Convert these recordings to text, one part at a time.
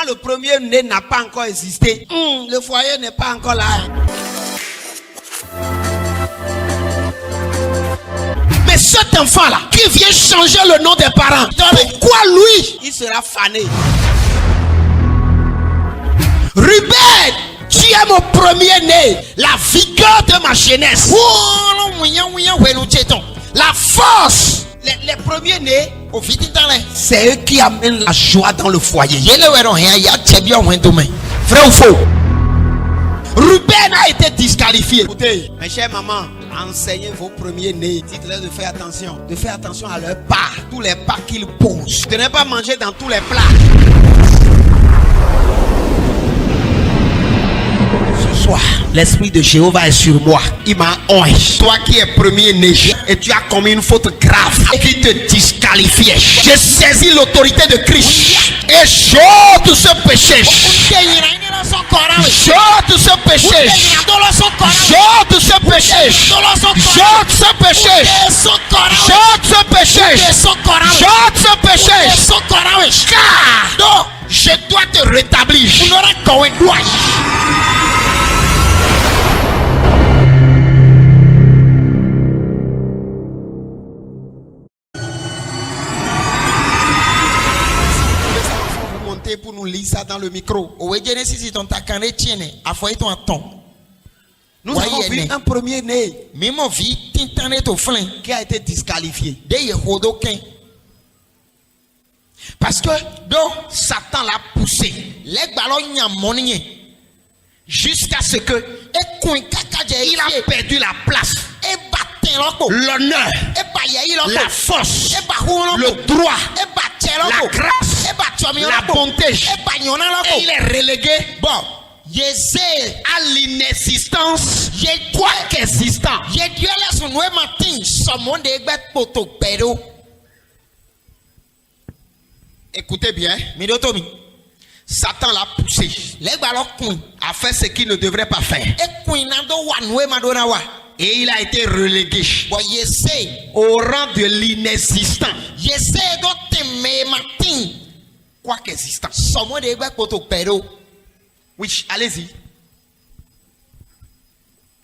Quand le premier-né n'a pas encore existé, le foyer n'est pas encore là. Mais cet enfant-là, qui vient changer le nom des parents, pourquoi lui, il sera fané? Ruben, tu es mon premier-né, la vigueur de ma jeunesse. La force, les premiers-nés, c'est eux qui amènent la joie dans le foyer. Vrai ou faux? Ruben a été disqualifié. Écoutez, mes chères mamans, enseignez vos premiers-nés. Dites-leur de faire attention à leurs pas, tous les pas qu'ils posent. De ne pas manger dans tous les plats. Ce soir, l'esprit de Jéhovah est sur moi. Il m'a oint. Toi qui es premier-né et tu as commis une faute grave qui te disqualifiait. J'ai saisi l'autorité de Christ et j'ôte ce péché. J'ôte ce péché. J'ôte ce péché. J'ôte ce péché. J'ôte ce péché. J'ôte ce péché. Car je dois te rétablir. Pour nous lire ça dans le micro. Nous avons vu un premier-né qui a été disqualifié. Parce que Satan l'a poussé jusqu'à ce que il a perdu la place, l'honneur, la force, le droit, la grâce, la bonté, et il est relégué à l'inexistence, quoi qu'existant. Écoutez bien, Satan l'a poussé à faire ce qu'il ne devrait pas faire. Et il a été relégué au rang de l'inexistant. Quoi qu'existant. Oui, allez-y.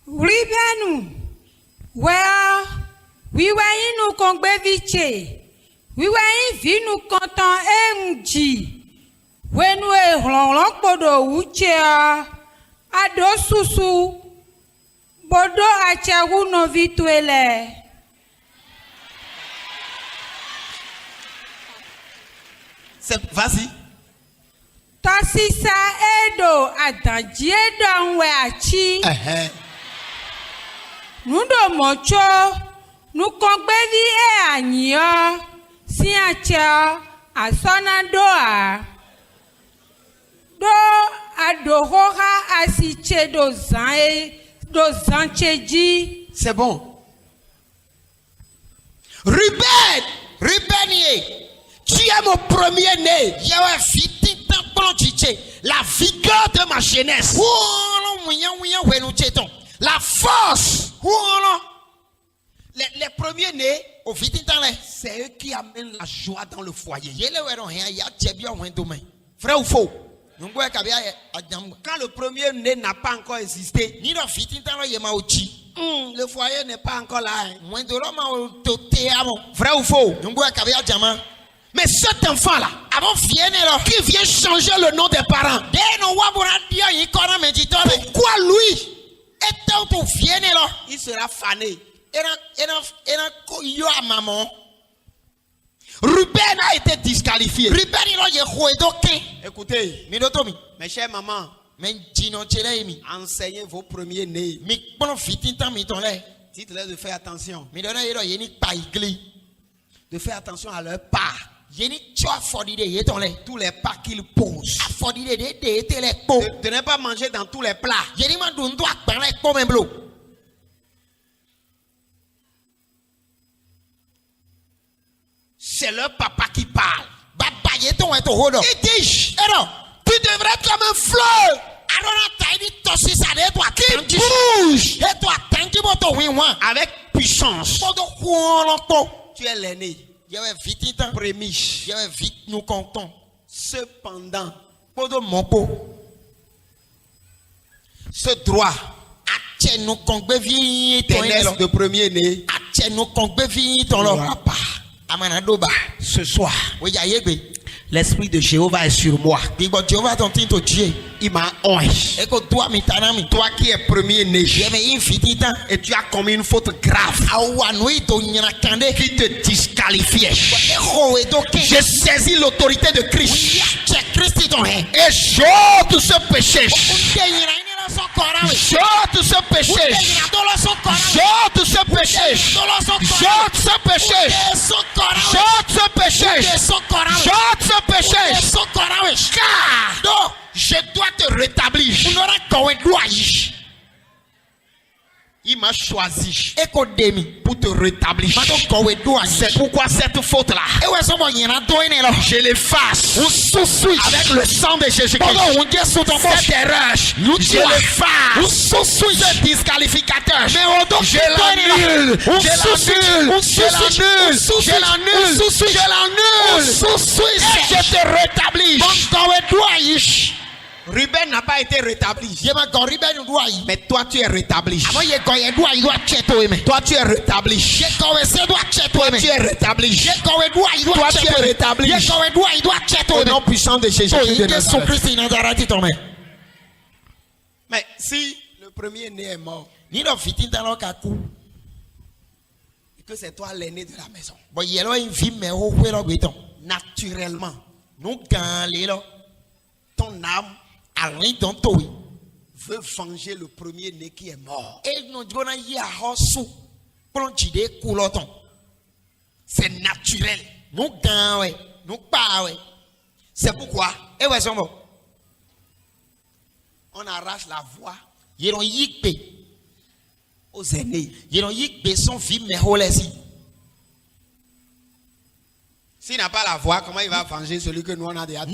Ribenu, well, we were in Kongbeviche. We were in Vinu Kontan Enji. When we long bodo uche ado susu bodo achagu no vituele. Vas-y. Tasisa edo adanjiedo anwe achi. Nudo mocho nukongbevi anyo si acha asona doa. Do adohoha asiche do zancheji. C'est bon. Ruben, tu es mon premier-né. La vigueur de ma jeunesse. La force. Les premiers-nés, c'est eux qui amènent la joie dans le foyer. Vrai ou faux? Quand le premier-né n'a pas encore existé, le foyer n'est pas encore là. Vrai ou faux? Mais cet enfant-là, qui vient changer le nom des parents, pourquoi lui, il sera fané? Ruben a été disqualifié. Écoutez, mes chères mamans, enseignez vos premiers-nés. Dites-leur de faire attention. De faire attention à leurs pas. Tous les pas qu'ils posent. De ne pas manger dans tous les plats. C'est leur papa qui parle. Il dit, tu devrais être comme un fleur qui bouge avec puissance. Tu es l'aîné. Prémiche. Cependant, Podo mopo. Ce droit Ache nous kongbe vi ton d'aînesse de premier-né Ache nous kongbe vi ton lo. n'aura pas. Amana doba. Ce soir, We ya yegbe. l'Esprit de Jéhovah est sur moi. Bigo Jehovah ton tinto Dieu. Il m'a oint. Eko toi mi tanami. Toi qui es premier-né Yeme infitita. et tu as commis une faute grave Awa nui to nyana kande. qui te disqualifiait. Eko edo ke. Je saisis l'autorité de Christ Che Christi ton he. et j'ôte ce péché. Unde nyina nyina so korawe. J'ôte ce péché. Unde nyina dolo so korawe. J'ôte ce péché. Dolo so korawe. J'ôte ce péché. Unde so korawe. J'ôte ce péché. Unde so korawe. J'ôte ce péché. Unde so korawe. Car Do. je dois te rétablir. Unora kowe duayi. Il m'a choisi Eko demi. pour te rétablir. Mato kowe duayi. C'est pourquoi cette faute-là, Ewe so mo nyina do ine lo. je l'efface Ususu. avec le sang de Jésus-Christ. Bodo unje so ton bo. Cette erreur, je l'efface. Ce disqualificateur, je l'annule. Je l'annule. Je l'annule. Je l'annule. Je l'annule. Et je te rétablis. Ruben n'a pas été rétabli. Mais toi tu es rétabli. Toi tu es rétabli. Toi tu es rétabli. Toi tu es rétabli. Au nom puissant de Jésus-Christ de Nazareth. Mais si le premier-né est mort et que c'est toi l'aîné de la maison, naturellement, ton âme veut venger le premier-né qui est mort. C'est naturel. C'est pourquoi on arrache la voix aux aînés. S'il n'a pas la voix, comment il va venger celui que nous on a déjà tué?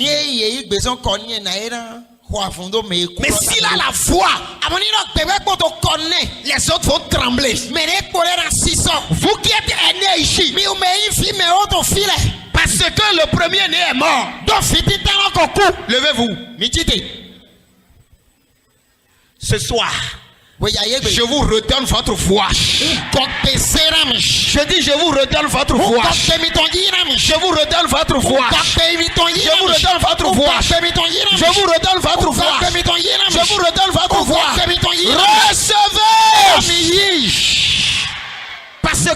Mais s'il a la voix, les autres vont trembler. Vous qui êtes aînés ici, parce que le premier-né est mort, levez-vous. Ce soir, je vous redonne votre voix. Je dis, je vous redonne votre voix. Je vous redonne votre voix. Je vous redonne votre voix. Je vous redonne votre voix. Je vous redonne votre voix. Recevez. Parce que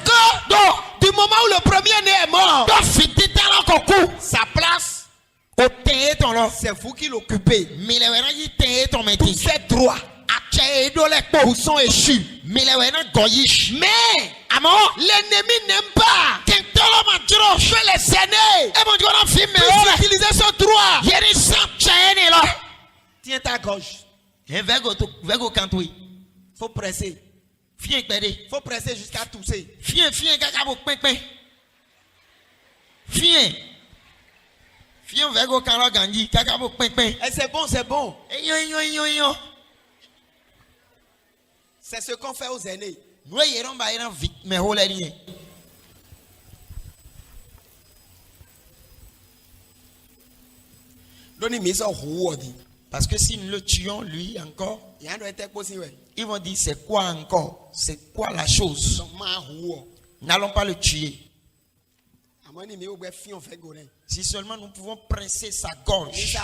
du moment où le premier-né est mort, sa place, c'est vous qui l'occupez. Tous ces droits vous sont échus. Mais l'ennemi n'aime pas que les aînés puissent utiliser ce droit. Tiens ta gorge. Faut presser. Faut presser jusqu'à tousser. Et c'est bon, c'est bon. C'est ce qu'on fait aux aînés. Parce que si nous le tuons, lui encore, ils vont dire c'est quoi encore? C'est quoi la chose? N'allons pas le tuer. Si seulement nous pouvons presser sa gorge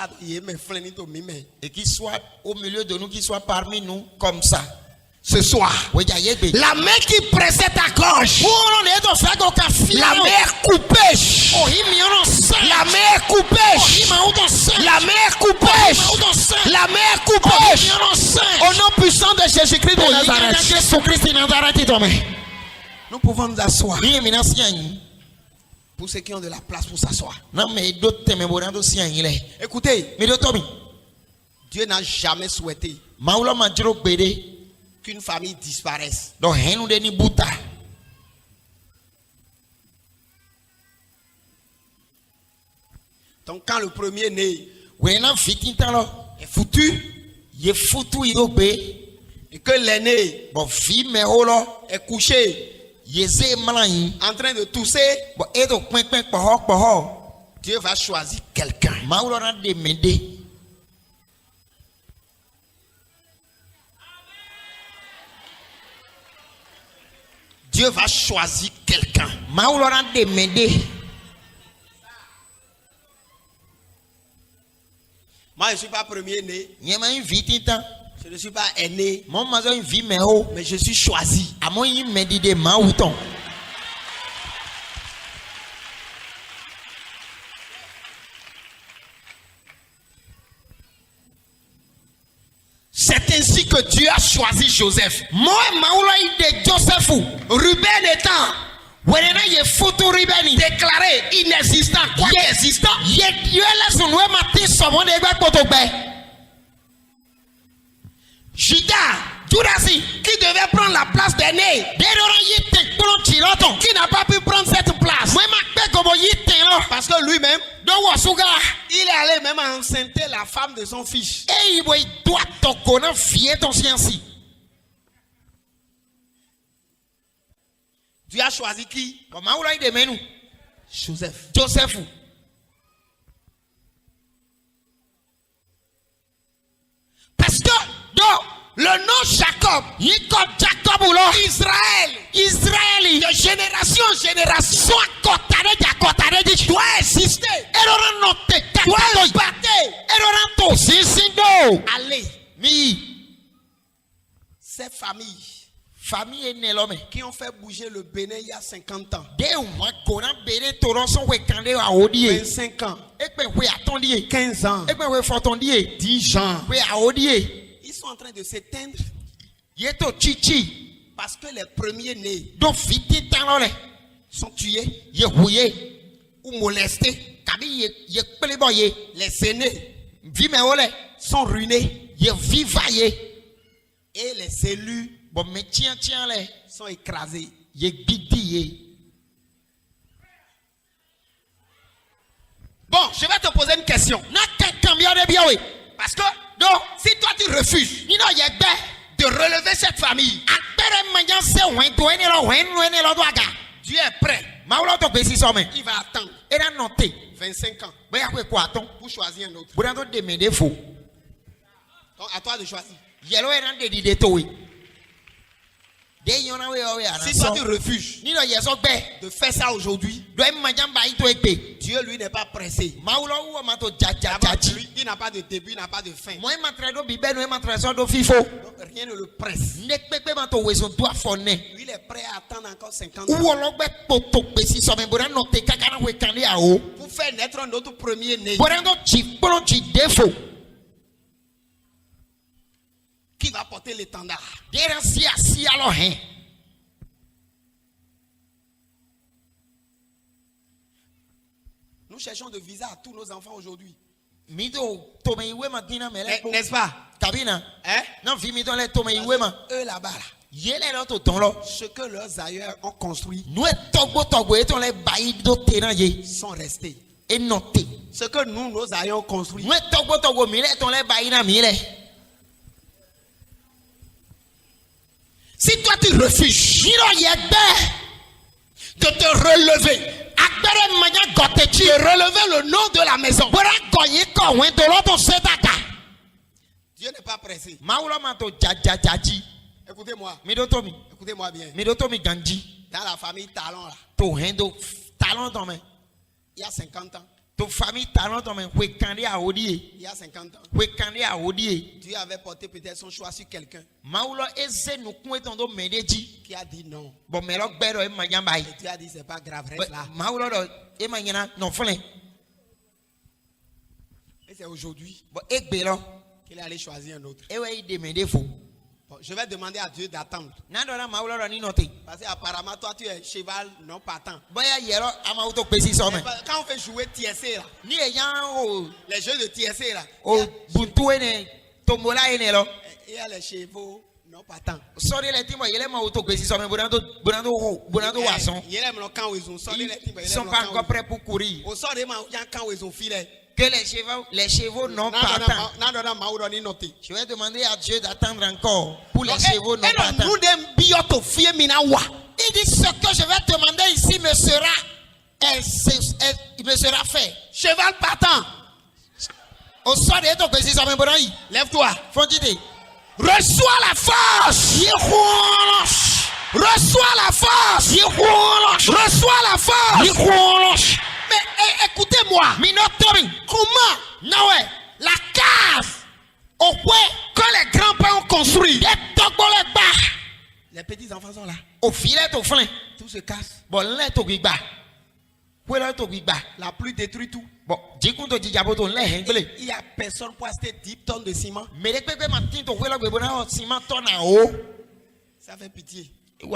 et qu'il soit au milieu de nous, qu'il soit parmi nous comme ça. Ce soir, la main qui pressait ta gorge, la main est coupée. La main est coupée. La main est coupée. La main est coupée. Au nom puissant de Jésus-Christ de Nazareth. Nous pouvons nous asseoir. Pour ceux qui ont de la place pour s'asseoir. Écoutez, Dieu n'a jamais souhaité qu'une famille disparaisse. Donc quand le premier-né est foutu, et que l'aîné est couché en train de tousser, Dieu va choisir quelqu'un Dieu va choisir quelqu'un. Maulora demande. Moi, je ne suis pas premier-né. Nyema invite tant. Je ne suis pas aîné. Mon mazo invite me ho. Mais je suis choisi. Amon yi me di de mauton. C'est ainsi que Dieu a choisi Joseph. Moi maula de Joseph. Ruben étant Wenena ye futu ribeni. déclaré inexistant, quoi existant. Ye la sunwe mati somo de gba potogbe. Judasi, qui devait prendre la place d'aîné, qui n'a pas pu prendre cette place. Parce que lui-même, il est allé même enceinter la femme de son fils. Tu as choisi qui? Joseph. Parce que le nom Jacob, Israël, de génération en génération, doit exister. Doit battre. Allez, ces familles qui ont fait bouger le Bénin il y a 50 ans, 25 ans, 15 ans, 10 ans, ils sont en train de s'éteindre parce que les premiers-nés sont tués ou molestés. Les aînés sont ruinés et les cellules sont écrasés. Bon, je vais te poser une question. Parce que si toi tu refuses de relever cette famille, Dieu est prêt. Il va attendre 25 ans pour choisir un autre. Donc à toi de choisir. Si toi tu refuses de faire ça aujourd'hui, Dieu lui n'est pas pressé. Il n'a pas de début, il n'a pas de fin. Donc rien ne le presse. Lui il est prêt à attendre encore 50 ans pour faire naître un autre premier-né qui va porter l'étendard. Nous cherchons de visa à tous nos enfants aujourd'hui. N'est-ce pas? Hein? Eux là-bas, ce que leurs aïeux ont construit sont restés. Ce que nous, nos aïeux ont construit, si toi tu refuses de te relever, de relever le nom de la maison, Dieu n'est pas pressé. Écoutez-moi. Écoutez-moi bien. Dans la famille Talon là, il y a 50 ans. Il y a 50 ans, Dieu avait porté peut-être son choix sur quelqu'un qui a dit non. Et Dieu a dit c'est pas grave, reste là. Et c'est aujourd'hui qu'il est allé choisir un autre. Bon, je vais demander à Dieu d'attendre. Parce qu'apparemment toi tu es cheval non partant. Quand on fait jouer TSC là, les jeux de TSC là, il y a les chevaux non partants. Ils sont pas encore prêts pour courir. Que les chevaux non partants. Je vais demander à Dieu d'attendre encore pour les chevaux non partants. Il dit ce que je vais demander ici me sera fait. Cheval partant. Lève-toi. Reçois la force. Reçois Reçois la force. Reçois la force. Mais écoutez-moi. Comment la case au point que les grands-pères ont construit, les petits enfants sont là. Tout se casse. La pluie détruit tout. Il n'y a personne pour acheter 10 tonnes de ciment. Ça fait pitié. Il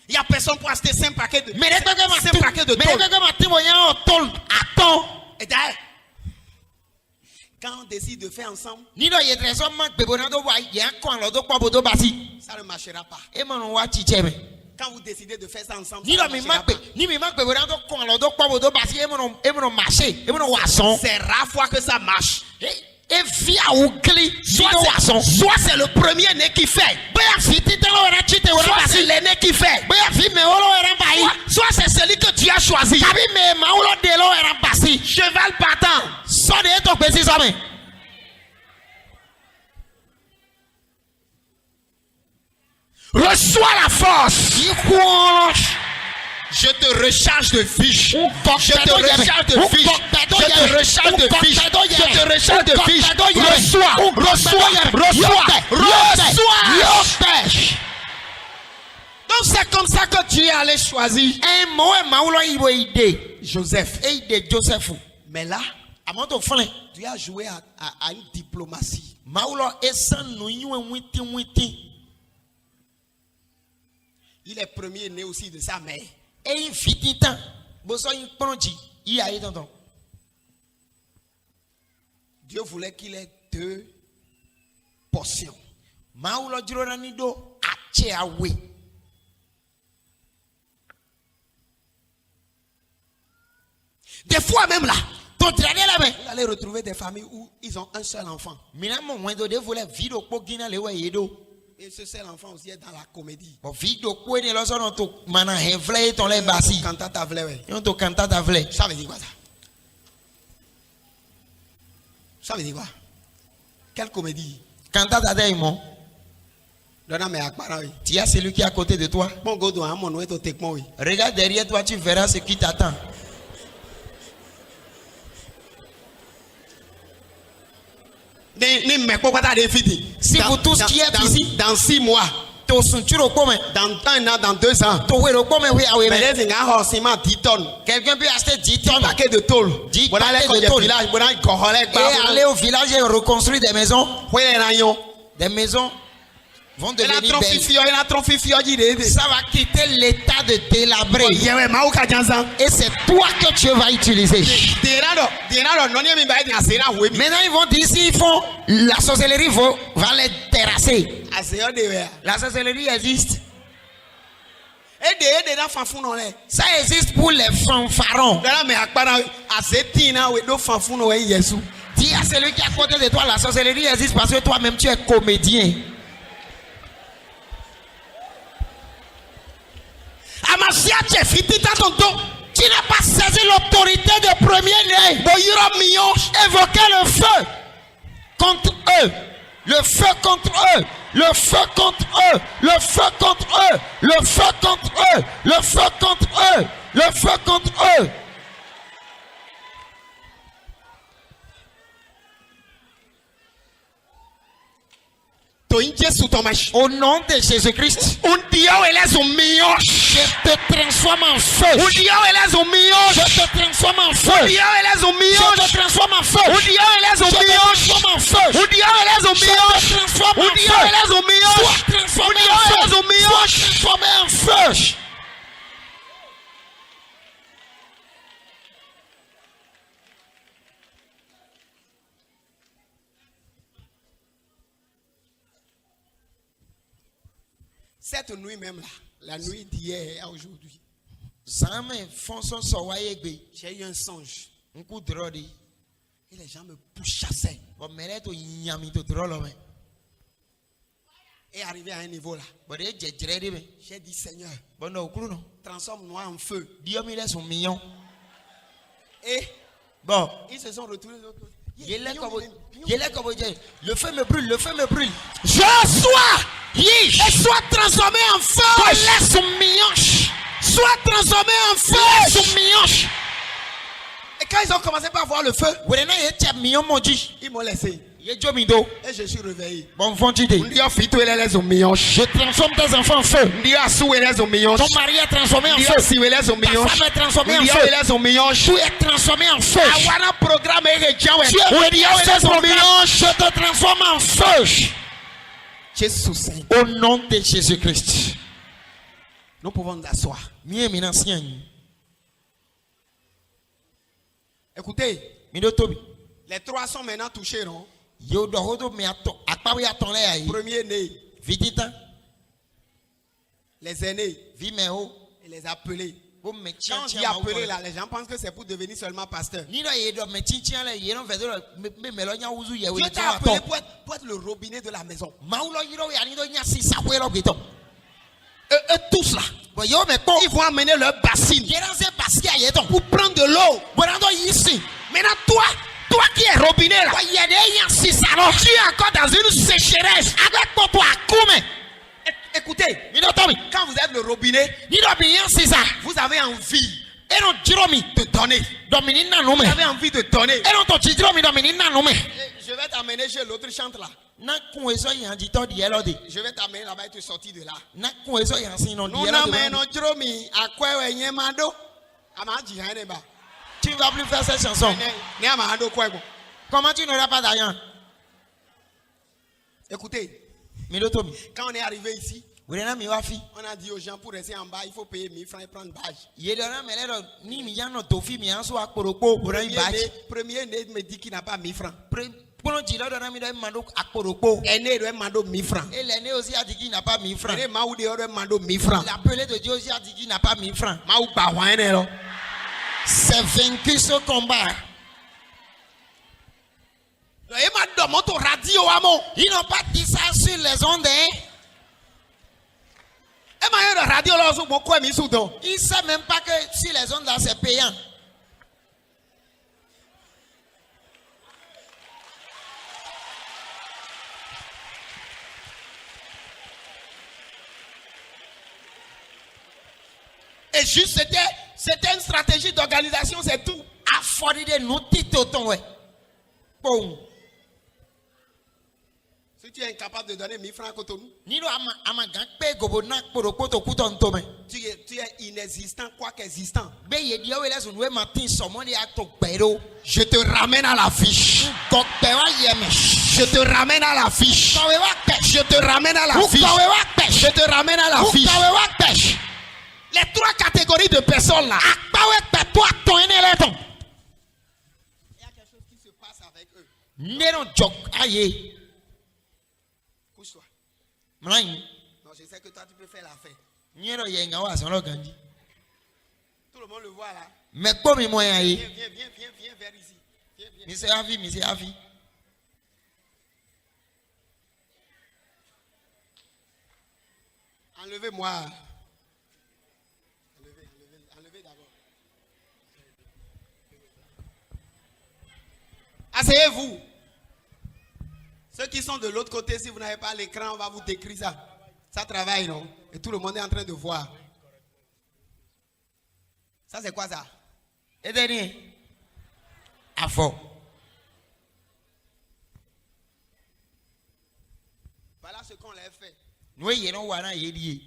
n'y a personne pour acheter 5 paquets de tôle. Et d'ailleurs, quand on décide de faire ensemble, ça ne marchera pas. Quand vous décidez de faire ça ensemble, ça ne marchera pas. C'est rare fois que ça marche. Soit c'est le premier né qui fait, soit c'est l'aîné qui fait, soit c'est celui que tu as choisi. Cheval partant. Reçois la force. Je te recharge de fiches. Je te recharge de fiches. Je te recharge de fiches. Je te recharge de fiches. Reçois. Donc c'est comme ça que tu es allé choisir Joseph. Mais là, tu as joué à une diplomatie. Il est premier né aussi de sa mère. Dieu voulait qu'il ait 2 portions. Des fois même là, vous allez retrouver des familles où ils ont un seul enfant. Et ce seul enfant aussi est dans la comédie. Ça veut dire quoi ça? Ça veut dire quoi? Quelle comédie? Tu as celui qui est à côté de toi. Regarde derrière toi, tu verras ce qui t'attend. Si vous tous qui êtes ici, dans 6 mois, dans 1 an, dans 2 ans, quelqu'un peut acheter 10 tonnes paquets de tôle. Et aller au village et reconstruire des maisons. Des maisons vont devenir belles. Ça va quitter l'état de délabré. Et c'est toi que Dieu va utiliser. Maintenant ils vont dire s'ils font la sorcellerie va les terrasser. La sorcellerie existe. Ça existe pour les fanfarons. Dis à celui qui est à côté de toi, la sorcellerie existe parce que toi-même tu es comédien. Tu n'as pas saisi l'autorité de premier-né. Évoquez le feu contre eux. Le feu contre eux. Le feu contre eux. Le feu contre eux. Le feu contre eux. Le feu contre eux. Le feu contre eux. Au nom de Jésus-Christ, je te transforme en feu. Je te transforme en feu. Je te transforme en feu. Je te transforme en feu. Je te transforme en feu. Sois transformé en feu. Cette nuit même là, la nuit d'hier à aujourd'hui, j'ai eu un songe. Et les gens me pourchassaient. Et arrivé à un niveau là, j'ai dit Seigneur, transforme-moi en feu. Et ils se sont retrouvés. Le feu me brûle, le feu me brûle. Je sois et sois transformé en feu. Sois transformé en feu. Et quand ils ont commencé par voir le feu, ils m'ont laissé. Et je suis réveillé. Je transforme tes enfants en feu. Ton mari est transformé en feu. Ta femme est transformée en feu. Tu es transformé en feu. Je te transforme en feu. Au nom de Jésus-Christ. Nous pouvons nous asseoir. Écoutez, les trois sont maintenant touchés, non? Premier-né, les aînés et les appelés. Quand on dit appelé là, les gens pensent que c'est pour devenir seulement pasteur. Dieu t'a appelé pour être le robinet de la maison. Eux tous là, ils vont amener leur bassine pour prendre de l'eau. Maintenant toi qui es robinet là, tu es encore dans une sécheresse. Écoutez, quand vous êtes le robinet, vous avez envie de donner. Vous avez envie de donner. Je vais t'amener chez l'autre chante là. Je vais t'amener là-bas et te sortir de là. Tu ne vas plus faire cette chanson. Comment tu n'auras pas d'argent? Écoutez, quand on est arrivé ici, on a dit aux gens pour rester en bas, il faut payer 1000 francs et prendre badge. Premier-né me dit qu'il n'a pas 1000 francs. Aîné doit demander 1000 francs. Et l'aîné aussi a dit qu'il n'a pas 1000 francs. Maoudé doit demander 1000 francs. L'appelé de Dieu aussi a dit qu'il n'a pas 1000 francs. C'est vaincu ce combat. Ils n'ont pas dit ça sur les ondes. Ils ne savent même pas que sur les ondes là c'est payant. Et juste c'était une stratégie d'organisation, c'est tout. Si tu es incapable de donner 1000 francs à Cotonou, tu es inexistant, quoi qu'existant. Je te ramène à la fiche. Je te ramène à la fiche. Je te ramène à la fiche. Je te ramène à la fiche. Les trois catégories de personnes là. Il y a quelque chose qui se passe avec eux. Couche-toi. Non, je sais que toi tu peux faire l'affaire. Tout le monde le voit là. Viens vers ici. Viens. Enlevez-moi. Enlevez d'abord. Asseyez-vous. Ceux qui sont de l'autre côté, si vous n'avez pas l'écran, on va vous décrire ça. Ça travaille, non? Et tout le monde est en train de voir. Ça, c'est quoi ça? Et dernier. À fond. Voilà ce qu'on leur fait. Oui, il y a un lié.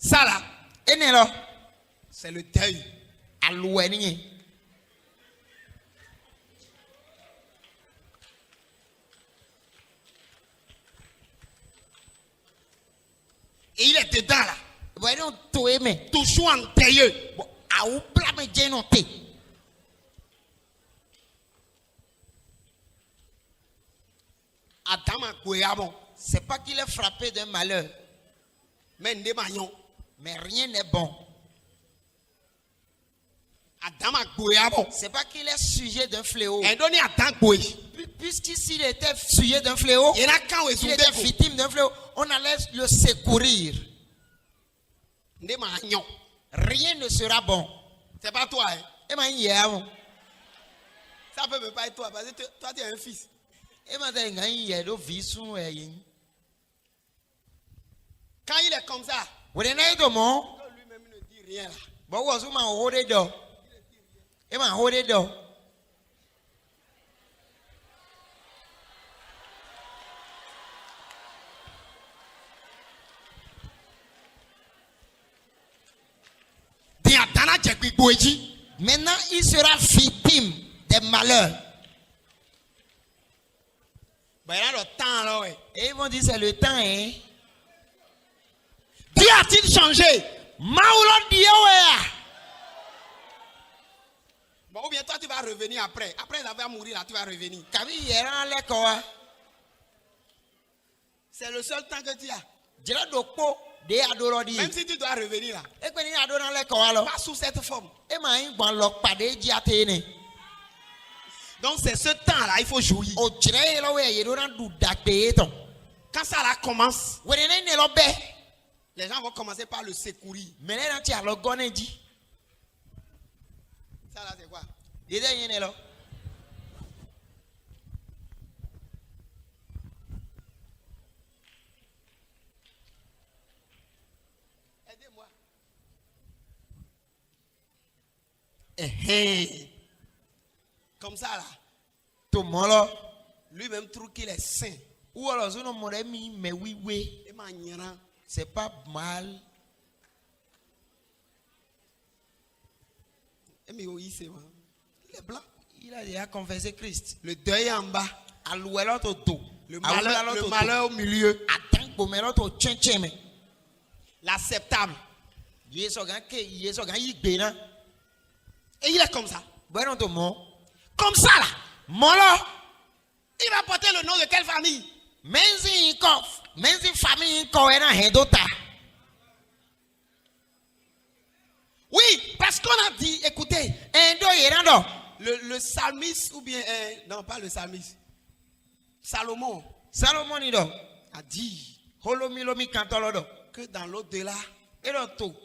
Ça là, c'est le deuil. Et il est dedans là. Toujours en deuil. C'est pas qu'il est frappé d'un malheur. Mais rien n'est bon. C'est pas qu'il est sujet d'un fléau. Puisqu'ici il était sujet d'un fléau, il était victime d'un fléau, on allait le secourir. Rien ne sera bon. C'est pas toi, hein? Et maintenant, Ça peut même pas être toi, parce que toi tu es un fils. Quand il est comme ça, lui-même ne dit rien là. Maintenant, il sera victime des malheurs. Et ils vont dire c'est le temps, hein? Dieu a-t-il changé? Bon, ou bien toi tu vas revenir après. Après avoir mourir là, tu vas revenir. C'est le seul temps que tu as. Même si tu dois revenir là, pas sous cette forme. Donc c'est ce temps là, il faut jouir. Quand ça là commence, les gens vont commencer par le secourir. Ça là c'est quoi? Aidez-moi. Comme ça là. Lui-même trouve qu'il est saint. C'est pas mal. Il est blanc. Il a déjà confessé Christ. Le deuil en bas. Le malheur au milieu. L'acceptable. Et il est comme ça. Comme ça là. Il va porter le nom de quelle famille? Oui, parce qu'on a dit, écoutez, le psalmiste, ou bien, non pas le psalmiste, Salomon a dit que dans l'au-delà, il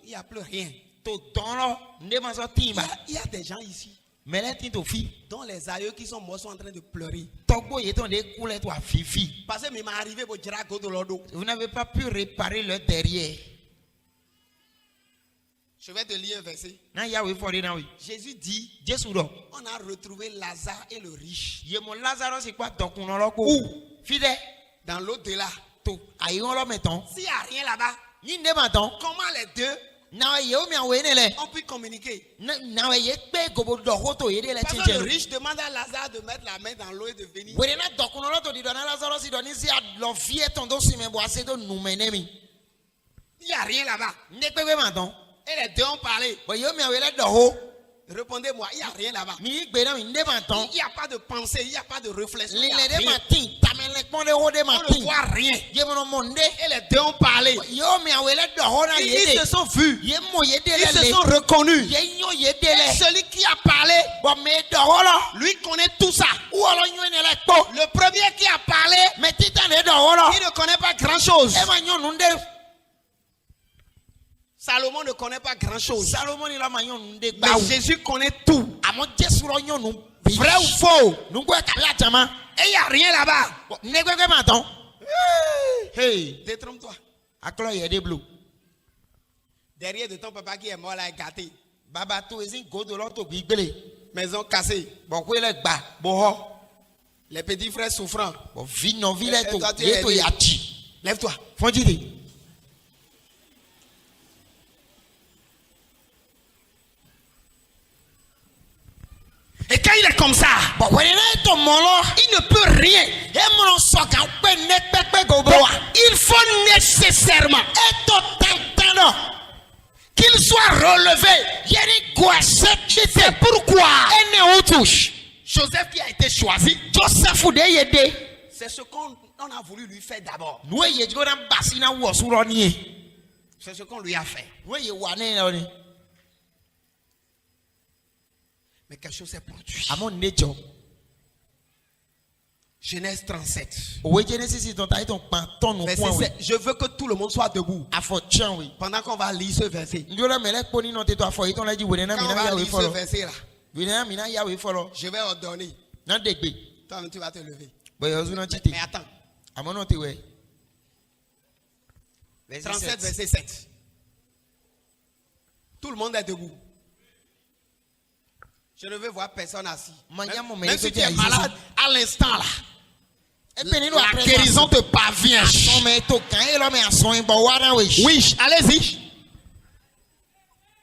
n'y a plus rien. Il y a des gens ici dont les aïeux qui sont morts sont en train de pleurer. Parce que m'est arrivé pour dire de l'ordre. Vous n'avez pas pu réparer le derrière. Je vais te lire un verset. Jésus dit, on a retrouvé Lazare et le riche. Où? Dans l'au-delà. S'il n'y a rien là-bas, comment les deux on peut communiquer? Parce que le riche demande à Lazare de mettre la main dans l'eau et de venir. Il n'y a rien là-bas. Et les deux ont parlé. Répondez-moi, il n'y a rien là-bas. Il n'y a pas de pensée, il n'y a pas de réflexion. On ne voit rien. Et les deux ont parlé. Ils se sont vus. Ils se sont reconnus. Et celui qui a parlé, lui connaît tout ça. Le premier qui a parlé, il ne connaît pas grand-chose. Salomon ne connaît pas grand-chose. Mais Jésus connaît tout. Vrai ou faux? Et il n'y a rien là-bas. Détrompe-toi. Derrière de ton papa qui est mort là est gâté. Maison cassée. Les petits frères souffrants. Lève-toi. Et quand il est comme ça, il ne peut rien. Il faut nécessairement qu'il soit relevé. C'est pourquoi Joseph qui a été choisi, c'est ce qu'on a voulu lui faire d'abord. C'est ce qu'on lui a fait. Mais quelque chose s'est produit. Amon nejo. Genèse 37. Owe Genesis is don't I don't panton no Verset point. 7. Je veux que tout le monde soit debout. Afo chan we. Pendant qu'on va lire ce verset. Ndiola melek poni no te to afo iton la di we na Quand on mina va ya we lire ce follow. verset là, We na mina ya we follow. je vais ordonner. Na degbe. Toi-même, tu vas te lever. Boy ozu na Mais chite. attends. Amon no te we. 37, verset 7. Tout le monde est debout. Je ne veux voir personne assis. Même si tu es malade, à l'instant là, la guérison te parvient. Oui, allez-y.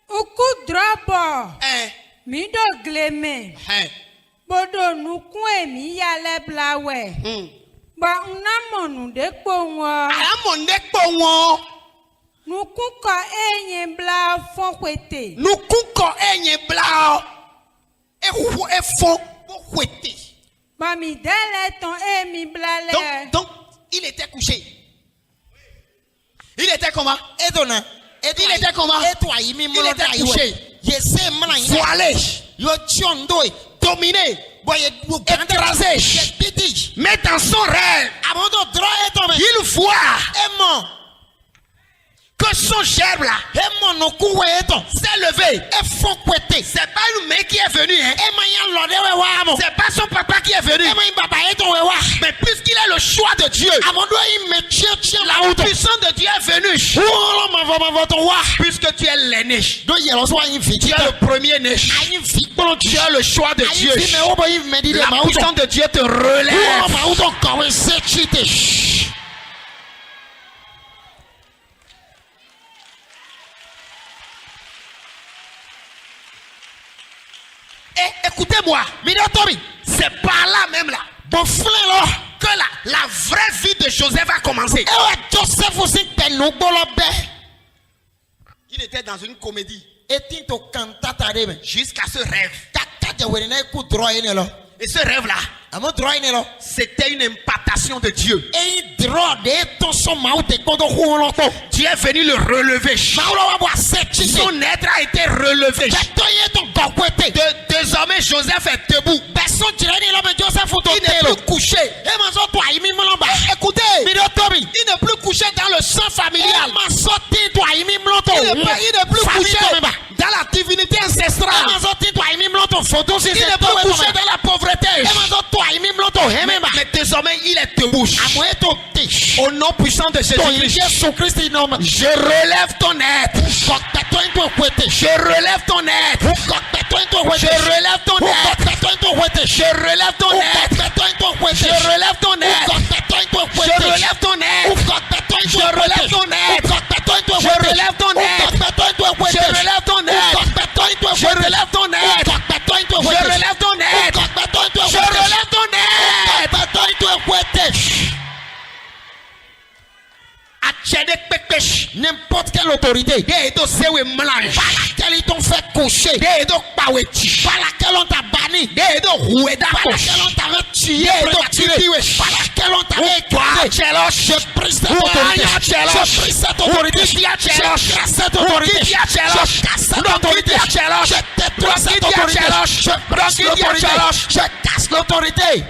Uku drobo. Hein, Mi do gleme. hein, Bodo nuku emi yale blawe. Ba unamonu de kponwo. à mon époux, Nuku ko enye bla fon kwete. nous coucons un blanc et fond pour fouetter. Ba mi dele ton emi blale. Donc, il était couché. Il était comment? Edona. Il était comment? Il était couché. Yese mala ina. Voilé, Yo chondo. dominé, écrasé. Mais dans son rêve, Amondo dro etome. il voit Emo. que son gerbe là Emo no kuwe eton. s'est levé. Efo kwete. C'est pas une mère qui est venue, hein. Ema yan lode we wa amo. C'est pas son papa qui est venu. Ema in baba eton we wa. Mais puisqu'il a le choix de Dieu, Amondo in me chie la la uto. puissance de Dieu est venue. Wolo ma voto wa. Puisque tu es l'aîné, Do yelo so ayin fi. tu es le premier-né. Ayin fi kpolo Tu as le choix de Dieu. Ayin fi me obo yin me di de La ma uto. puissance de Dieu te Wolo relève. ma uto kawe se chite. Et écoutez-moi, c'est par là même là Bon flin lo. que la vraie vie de Joseph a commencé. Ewa Joseph aussi penu bolo be. Il était dans une comédie Etin to kantata de me. jusqu'à ce rêve. Kaka de wele na ku draw ene lo. Et ce rêve-là, Amo draw ene lo. c'était une impartation de Dieu. E draw de ton so maute kodo huolo to. Dieu est venu le relever. Maulo wa bwa se chite. Son être a été relevé. Beto ye ton gokwete. Désormais, Joseph est debout. Beso jireni lo me Joseph to Il n'est telo. plus couché. E ma so to ayi mi mlo ba. Écoutez, Tobi. il n'est plus couché dans le sang familial. E ma so ti to ayi mi mlo to. Il n'est plus couché ba. dans la divinité E ancestrale. ma so ti to ayi mi mlo to photo si Il se n'est to plus we couché dans la pauvreté. E ma so to ayi mi mlo to heme ba. Mais désormais, il est debout. Amo e to ti. Au nom puissant de To Jésus-Christ, Yesu Christi no ma. je relève ton être. Kokpeto into kwete. Je relève ton être. Kokpeto into kwete. Je relève ton être. Kokpeto into kwete. Je relève ton être. Kokpeto into kwete. Je relève ton être. Kokpeto into Je kwete. relève ton être. Kokpeto into Je relève ton être. Kokpeto into Je relève ton être. Kokpeto into kwete. Je relève ton être. Kokpeto into Je relève ton être. Kokpeto into Je relève ton être. Kokpeto into Je relève ton être. Kokpeto into kwete. N'importe quelle autorité par laquelle ils t'ont fait coucher, par laquelle on t'a banni, par laquelle on t'avait tué, par laquelle on t'avait écrasé, je brise cette autorité, je brise cette autorité, je casse cette autorité, je casse cette autorité, je détruis cette autorité, je brise l'autorité, je casse l'autorité.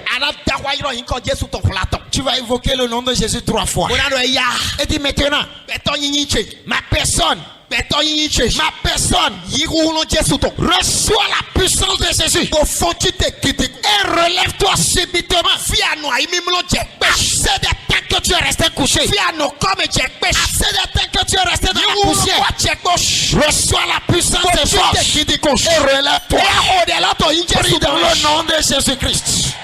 Tu vas évoquer le nom de Jésus 3 fois. Et dis maintenant, ma personne, reçois la puissance de Jésus et relève-toi subitement. Assez de temps que tu es resté couché, assez de temps que tu es resté dans la poussière, reçois la puissance de force et relève-toi. Prie dans le nom de Jésus-Christ.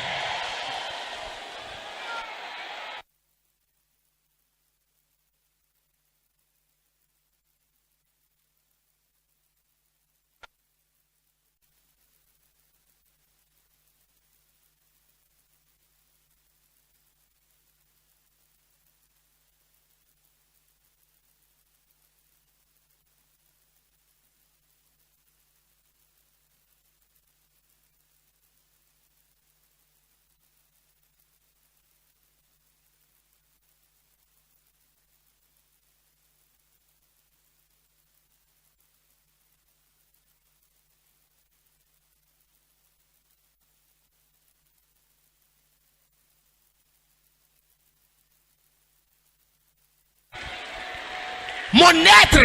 Mon être.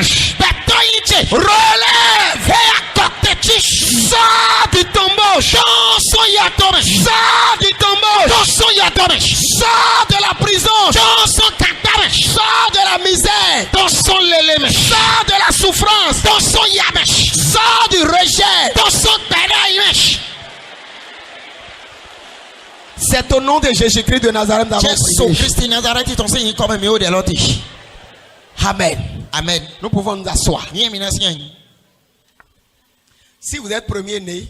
Relève. Sors du tombeau. Sors du tombeau. Sors de la prison. Sors de la misère. Sors de la souffrance. Sors du rejet. C'est au nom de Jésus-Christ de Nazareth d'abord. Amen. Amen. Nous pouvons nous asseoir. Si vous êtes premier-né,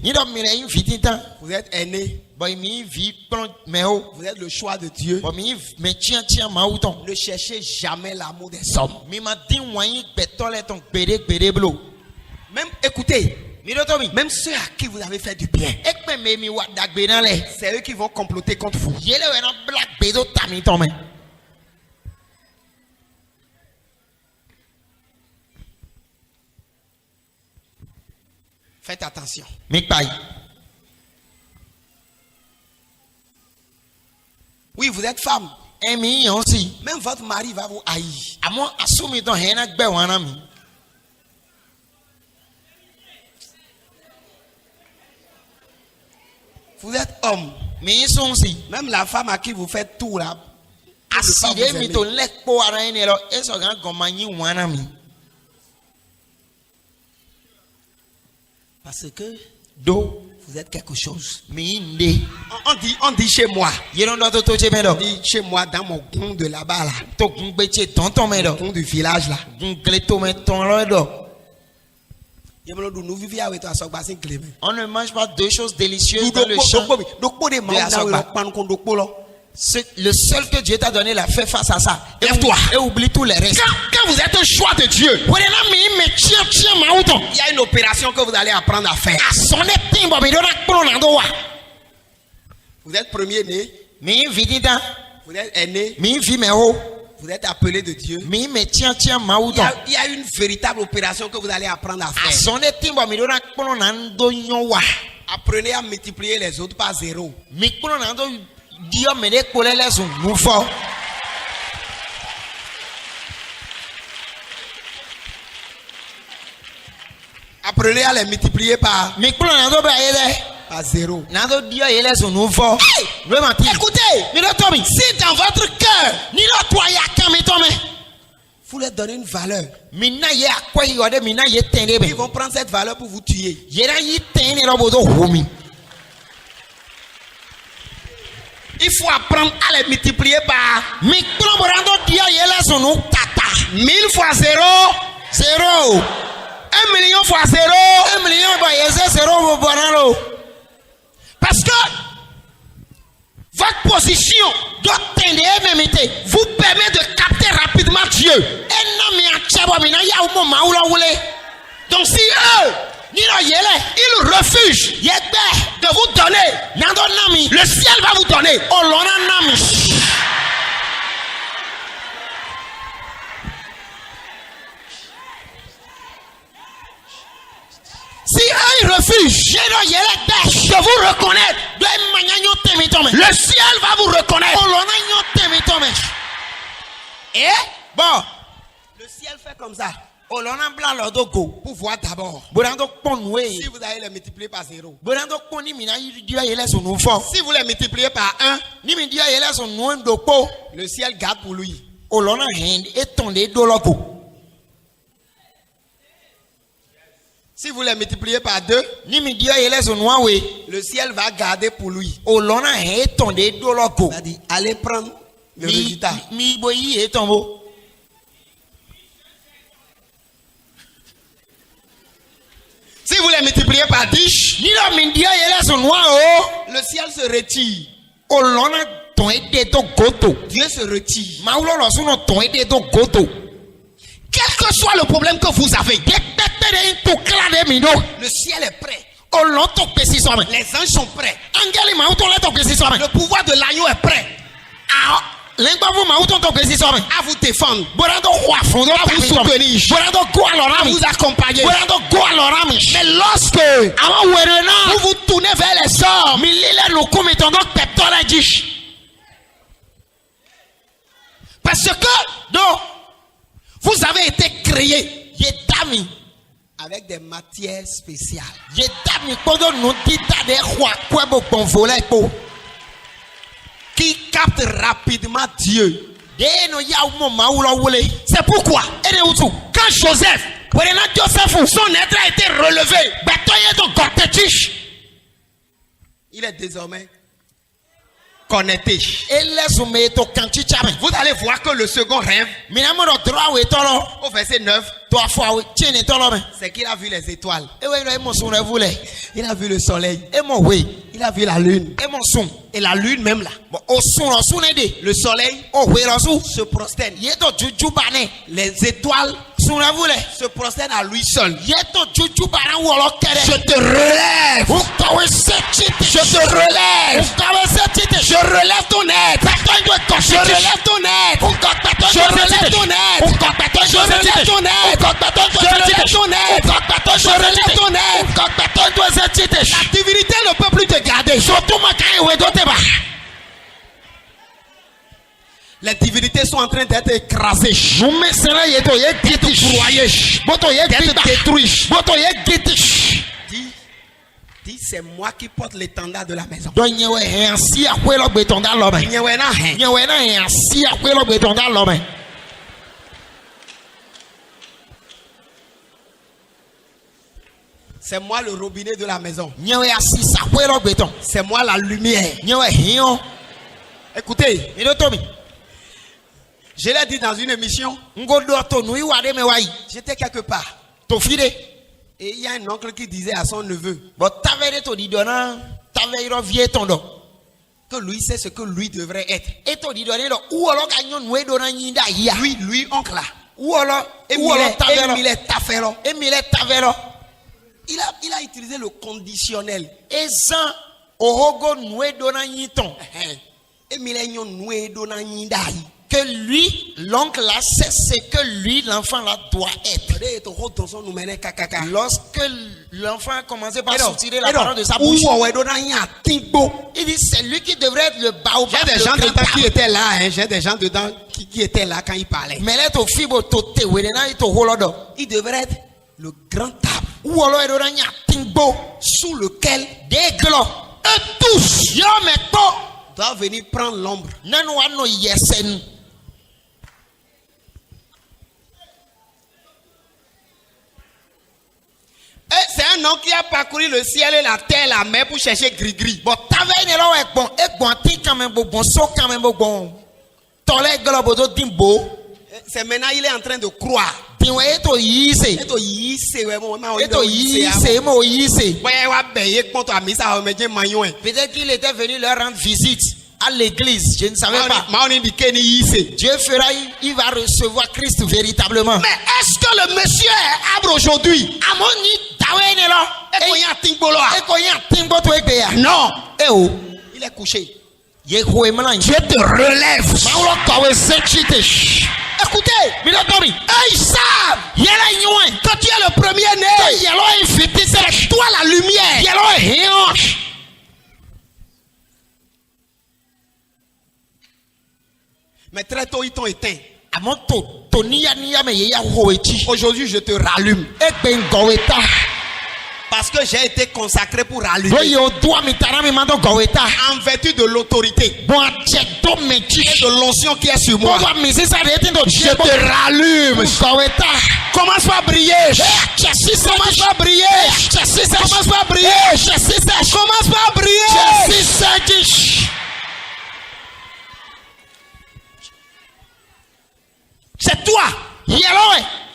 vous êtes aîné, vous êtes le choix de Dieu. Ne cherchez jamais l'amour des hommes. Même écoutez, même ceux à qui vous avez fait du bien, c'est eux qui vont comploter contre vous. Faites attention. Oui, vous êtes femme. Même votre mari va vous haïr. Vous êtes homme. Même la femme à qui vous faites tout là. Parce que vous êtes quelque chose. On dit chez moi. On dit chez moi dans mon coin de là-bas là. Mon coin du village là. On ne mange pas deux choses délicieuses dans le champ. Le seul que Dieu t'a donné l'a fait face à ça. Lève-toi. Et oublie tous les restes. Quand vous êtes un choix de Dieu, il y a une opération que vous allez apprendre à faire. Vous êtes premier-né. Vous êtes aîné. Vous êtes appelé de Dieu. Il y a une véritable opération que vous allez apprendre à faire. Apprenez à multiplier les autres par 0. Apprenez à les multiplier par 0. Écoutez, si dans votre cœur, vous leur donnez une valeur, ils vont prendre cette valeur pour vous tuer. Il faut apprendre à les multiplier par 1000 fois 0. 1 million fois 0. Parce que votre position vous permet de capter rapidement Dieu. Donc si eux, ils refusent de vous donner, le ciel va vous donner. Si eux ils refusent de vous reconnaître, le ciel va vous reconnaître. Et bon, le ciel fait comme ça. Pour voir d'abord. Si vous allez les multiplier par 0. Si vous les multipliez par 1, le ciel garde pour lui. Si vous les multipliez par 2, le ciel va garder pour lui. C'est-à-dire, allez prendre le résultat. Si vous les multipliez par 10, le ciel se retire. Dieu se retire. Quel que soit le problème que vous avez, le ciel est prêt. Les anges sont prêts. Le pouvoir de l'agneau est prêt à vous défendre, à vous soutenir, à vous accompagner. Mais lorsque vous vous tournez vers les hommes, parce que vous avez été créés créé Yetami. avec des matières spéciales. Yetami kodo no tita de kwa kwa bo bonvola po. Qui captent rapidement Dieu. De no ya mo maulo wole. C'est pourquoi, Ere utu. quand Joseph, son être a été relevé, il est désormais connecté. Vous allez voir que le second rêve, au verset 9, c'est qu'il a vu les étoiles. Il a vu le soleil. Il a vu la lune. Et la lune même là. Le soleil se prosterne. Les étoiles se prosternent à lui seul. Je te relève. Je te relève. Je relève ton être. Je relève ton être. Je relève ton être. Je relève ton être. Je relève ton être. Je relève ton être. La divinité ne peut plus te garder. Les divinités sont en train d'être écrasées, d'être broyées, d'être détruites. Dis, c'est moi qui porte l'étendard de la maison. C'est moi le robinet de la maison. C'est moi la lumière. Écoutez, je l'ai dit dans une émission. J'étais quelque part. Et il y a un oncle qui disait à son neveu que lui sait ce que lui devrait être. Lui, oncle là. Il a utilisé le conditionnel. Que lui, l'oncle là, c'est ce que lui, l'enfant là, doit être. Lorsque l'enfant a commencé par sortir la parole de sa bouche, il dit c'est lui qui devrait être le baobab. J'ai des gens dedans qui étaient là. J'ai des gens dedans qui étaient là quand il parlait. Il devrait être le grand arbre sous lequel eux tous doivent venir prendre l'ombre. C'est un homme qui a parcouru le ciel et la terre, la mer pour chercher gris-gris. C'est maintenant il est en train de croire. Peut-être qu'il était venu leur rendre visite à l'église, je ne savais pas. Dieu fera, il va recevoir Christ véritablement. Mais est-ce que le monsieur est arbre aujourd'hui? Non. Il est couché. Je te relève. Écoutez, ils savent que tu es le premier-né. C'est toi la lumière. Mais très tôt, ils t'ont éteint. Aujourd'hui, je te rallume. Parce que j'ai été consacré pour rallumer. En vertu de l'autorité et de l'onction qui est sur moi. Je te rallume. Commence par briller. Commence par briller. Commence par briller. Commence par briller. C'est toi.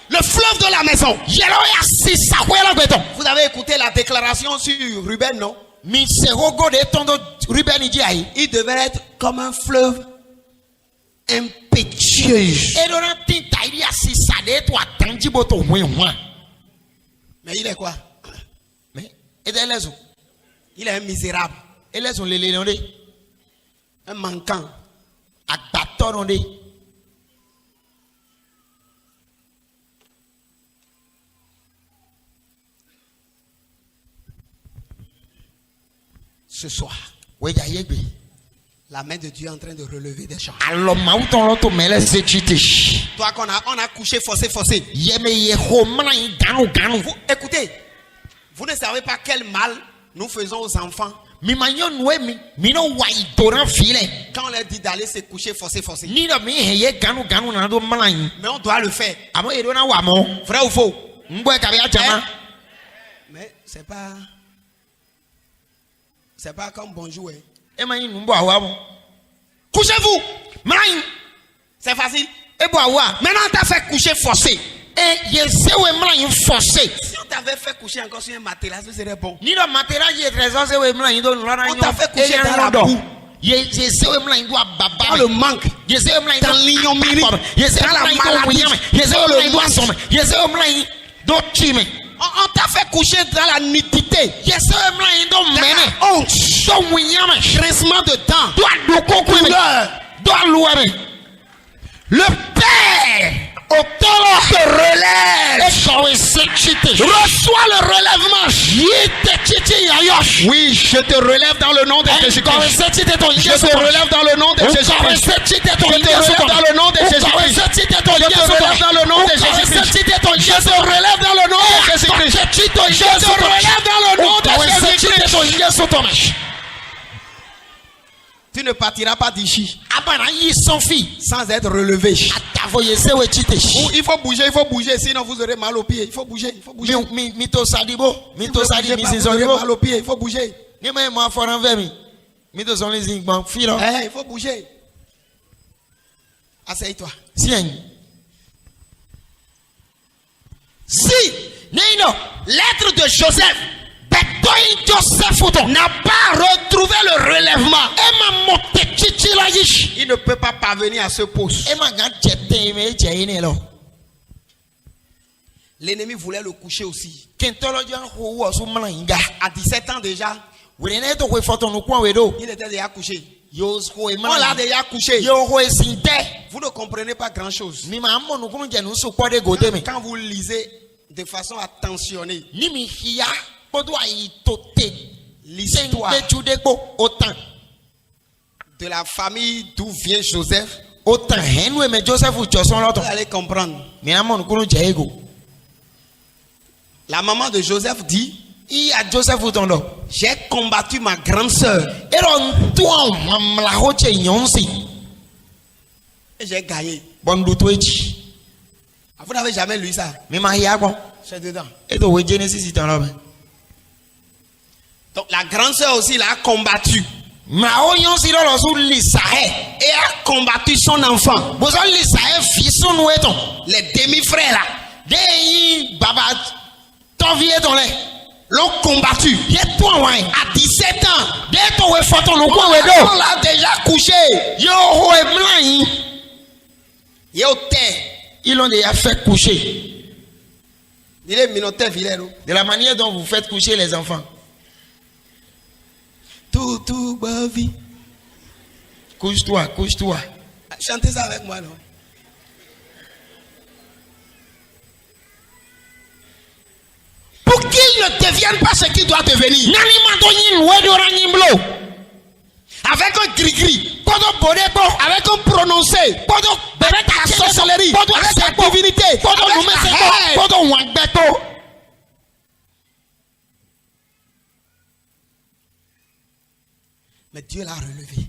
Le fleuve de la maison. Vous avez écouté la déclaration sur Ruben, non? Il devrait être comme un fleuve impétueux. Mais il est quoi? Il est un misérable. Un manquant. Ce soir, La main de Dieu est en train de relever des gens. Alors mauton l'autre mais les études. Toi qu'on a couché forcé. Yeme yeho mlan ganu. Écoutez, vous ne savez pas quel mal nous faisons aux enfants. Mi manyo noemi, mi no wai doran file. Quand on leur dit d'aller se coucher forcé. Ni do mi heye ganu na do mlan. Mais on doit le faire. Amo edo na wa mo. Vrai ou faux? Ngwe ka bia jama. Mais c'est pas comme bonjour. E mani numbo awa mo. Couchez-vous. Mlan. C'est facile. E bo awa. Maintenant on t'a fait coucher forcé. E yesewe mlan forcé. Si on t'avait fait coucher encore sur un matelas, ce serait bon. Ni do matera ye trésor se we mlan do lora On t'a fait coucher dans la boue. Yesewe mlan do baba. Dans le manque. Yesewe mlan dans l'ignominie. Yesewe Dans la mlan do maladie. wiyame. Yesewe mlan do asome. Yesewe mlan do chime. On t'a fait coucher dans la nudité. Yesewe mlan do Dans mene. la honte. Do wiyame. Grincement de dents. Do adoko kwime. Do aluame. Le Père Otolo te relève. Reçois le relèvement. Oui, je te relève dans le nom de Jésus-Christ. Je te relève dans le nom de Jésus-Christ. Je te relève dans le nom de Jésus-Christ. Je te relève dans le nom de Jésus-Christ. Je te relève dans le nom de Jésus-Christ. Je te relève dans le nom de Jésus-Christ. Tu ne partiras pas d'ici sans être relevé. Il faut bouger, sinon vous aurez mal aux pieds. Il faut bouger. Vous aurez mal aux pieds, il faut bouger. Il faut bouger. Asseye-toi. Si l'être de Joseph n'a pas retrouvé le relèvement, il ne peut pas parvenir à ce poste. L'ennemi voulait le coucher aussi. À 17 ans déjà, il était déjà couché. On l'a déjà couché. Vous ne comprenez pas grand chose. Quand vous lisez de façon attentionnée l'histoire de la famille d'où vient Joseph, vous allez comprendre. La maman de Joseph dit: j'ai combattu ma grande sœur et j'ai gagné. Vous n'avez jamais lu ça? C'est dedans. Donc la grande sœur aussi l'a combattu et a combattu son enfant. Les demi-frères là l'ont combattu à 17 ans. On l'a déjà couché. Il est au terre. Ils l'ont déjà fait coucher. Il est minotaire, Vilero. De la manière dont vous faites coucher les enfants. Tout, bavi. Couche-toi. Chantez ça avec moi, non? Pour qu'il ne devienne pas ce qu'il doit devenir. Avec un gris-gris, avec un prononcé, avec la sorcellerie, avec la divinité, avec la haine. Mais Dieu l'a relevé.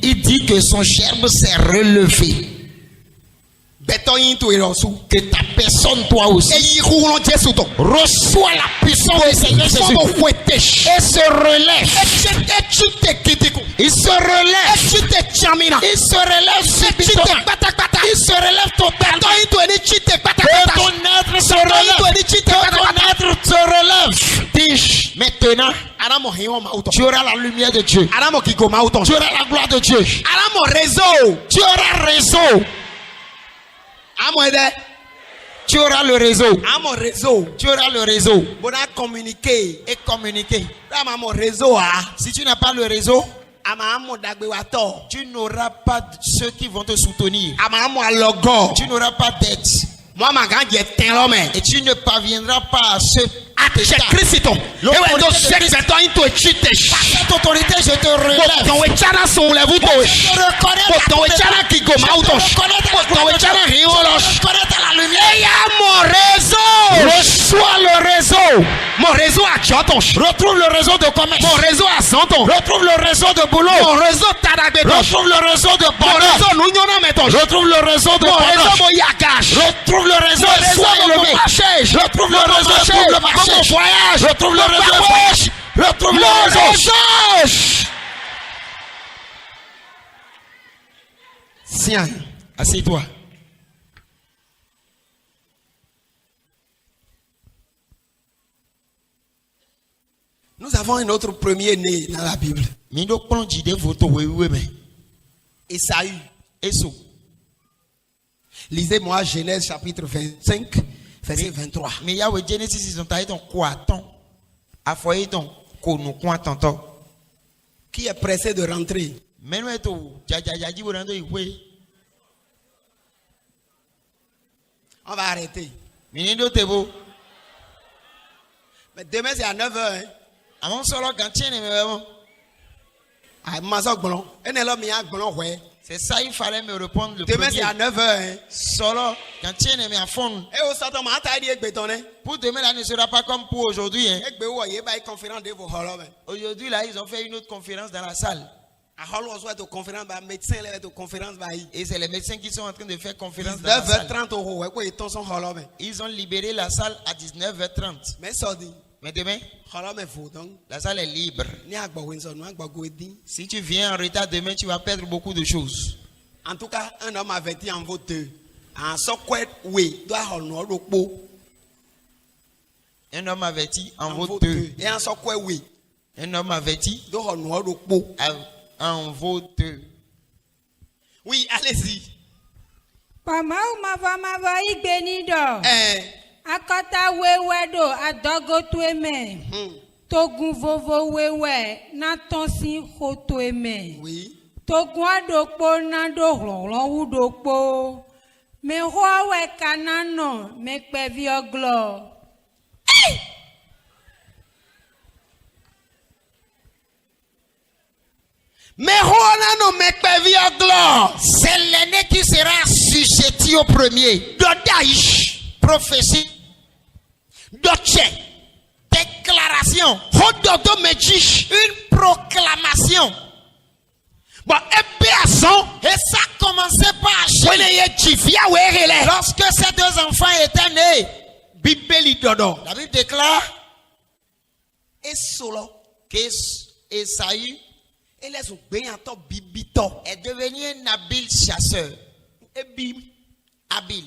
Il dit que son germe s'est relevé. Que ta personne, toi aussi, reçois la puissance de Seigneur Jésus et se relève. Il se relève. Il se relève subitement. Il se relève totalement. Ton être se relève. Maintenant, tu auras la lumière de Dieu. Tu auras la gloire de Dieu. Tu auras raison. Tu auras le réseau. Tu auras le réseau. Communiquer. Et communiquer. Réseau. Si tu n'as pas le réseau, tu n'auras pas ceux qui vont te soutenir. Tu n'auras pas d'aide. Et tu ne parviendras pas à ceux attestar. Cristo. L'autorité Ewe de do Christ. sekbeto into chite. Par cette autorité, je te relève. Ton wechana son levu to. Je reconnais ta Ton wechana ki go mauto. Ton wechana riolo. la lumière. Eya mon réseau. Reçois le réseau. Mon réseau à Choton. Retrouve le réseau de commerce. Mon réseau à Santon. Retrouve le réseau de boulot. Mon réseau Tadagbeton. Retrouve le réseau de Mon bonheur. réseau Nunyona Meton. Retrouve le réseau de Mon réseau bonheur. Boyagash. Retrouve le réseau Mon réseau sois élevé. marché. Retrouve le réseau double marché. Mon voyage. Retrouve le réseau voyage. Retrouve Mon le réseau. réseau. Tiens, assieds-toi. Nous avons un autre premier-né dans la Bible. Mindo plonge de voto wewe me. Esaü. Eso. Lisez-moi Genèse chapitre 25, verset 23. Mais Yahweh Genesis ils ont taillé ton quoi ton. Afoye ton ko no kwa tonto. Qui est pressé de rentrer? Menu eto jajajaji borando iwe. On va arrêter. Minindo tebo. Mais demain c'est à 9h. Hein? Amon solo gantiene me vraiment. Ah, Mazok Blon. Un homme y a Blon, ouais. C'est ça il fallait me répondre le Demain c'est à premier. 9h. Hein? Solo gantiene me à fond. Et au sortant, on t'a dit que Pour demain là ne sera pas comme pour aujourd'hui hein. il y a une conférence de vos hollows. Aujourd'hui là ils ont fait une autre conférence dans la salle. À hollow, on une conférence, médecin, une conférence. Et c'est les médecins qui sont en train de faire conférence dans la salle. 9h30 euros, quoi, ils sont hollow. Ils ont libéré la salle à 19h30. Mais ça dit, Mais demain, hollow, mais faut donc. la salle est libre. Ni à Windsor, ni à Goedi. Si tu viens en retard demain, tu vas perdre beaucoup de choses. En tout cas, un homme averti en vote. En socquet, oui, doit avoir le pot. Un homme averti en En vaut vote. deux. Et en socquet, oui, Un homme averti doit avoir le pot. en vaut deux. Oui, allez-y. Pama mava igbe do. Akọta wewe do adogo to eme. Togun vovo wewe na tonsi hoto eme. Oui. Togun adokpo na do hlonhlon wu dokpo. Me howe kanano me pevi oglo. Mais on a nommé Pévia Gloire. C'est l'aîné qui sera assujetti au premier. Dodaïch. Prophétie, Doche. déclaration, Hododo Medjich. une proclamation. Bon, Epéason. Et ça commençait par agir. Lorsque ces deux enfants étaient nés, Bibeli Dodo. la Bible déclare Et solo. qu'Esaü Et les oubliants bibito. est devenu un habile chasseur. Et bim. Habile.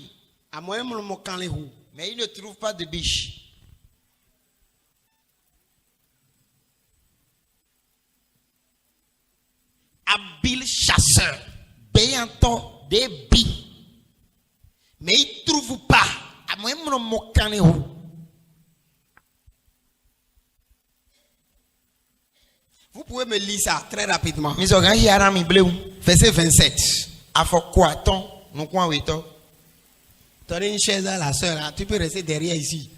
À moi, je me can les roues. Mais il ne trouve pas de biche. Habile chasseur. Béanto des billes. Mais il ne trouve pas. À moi, je me canne où. Vous pouvez me lire ça très rapidement. Mes organes y a mis bleu. Verset 27. A faut quoi ton, nous quoi oui toi. Tu as une chaise à la soeur, là. Tu peux rester derrière ici.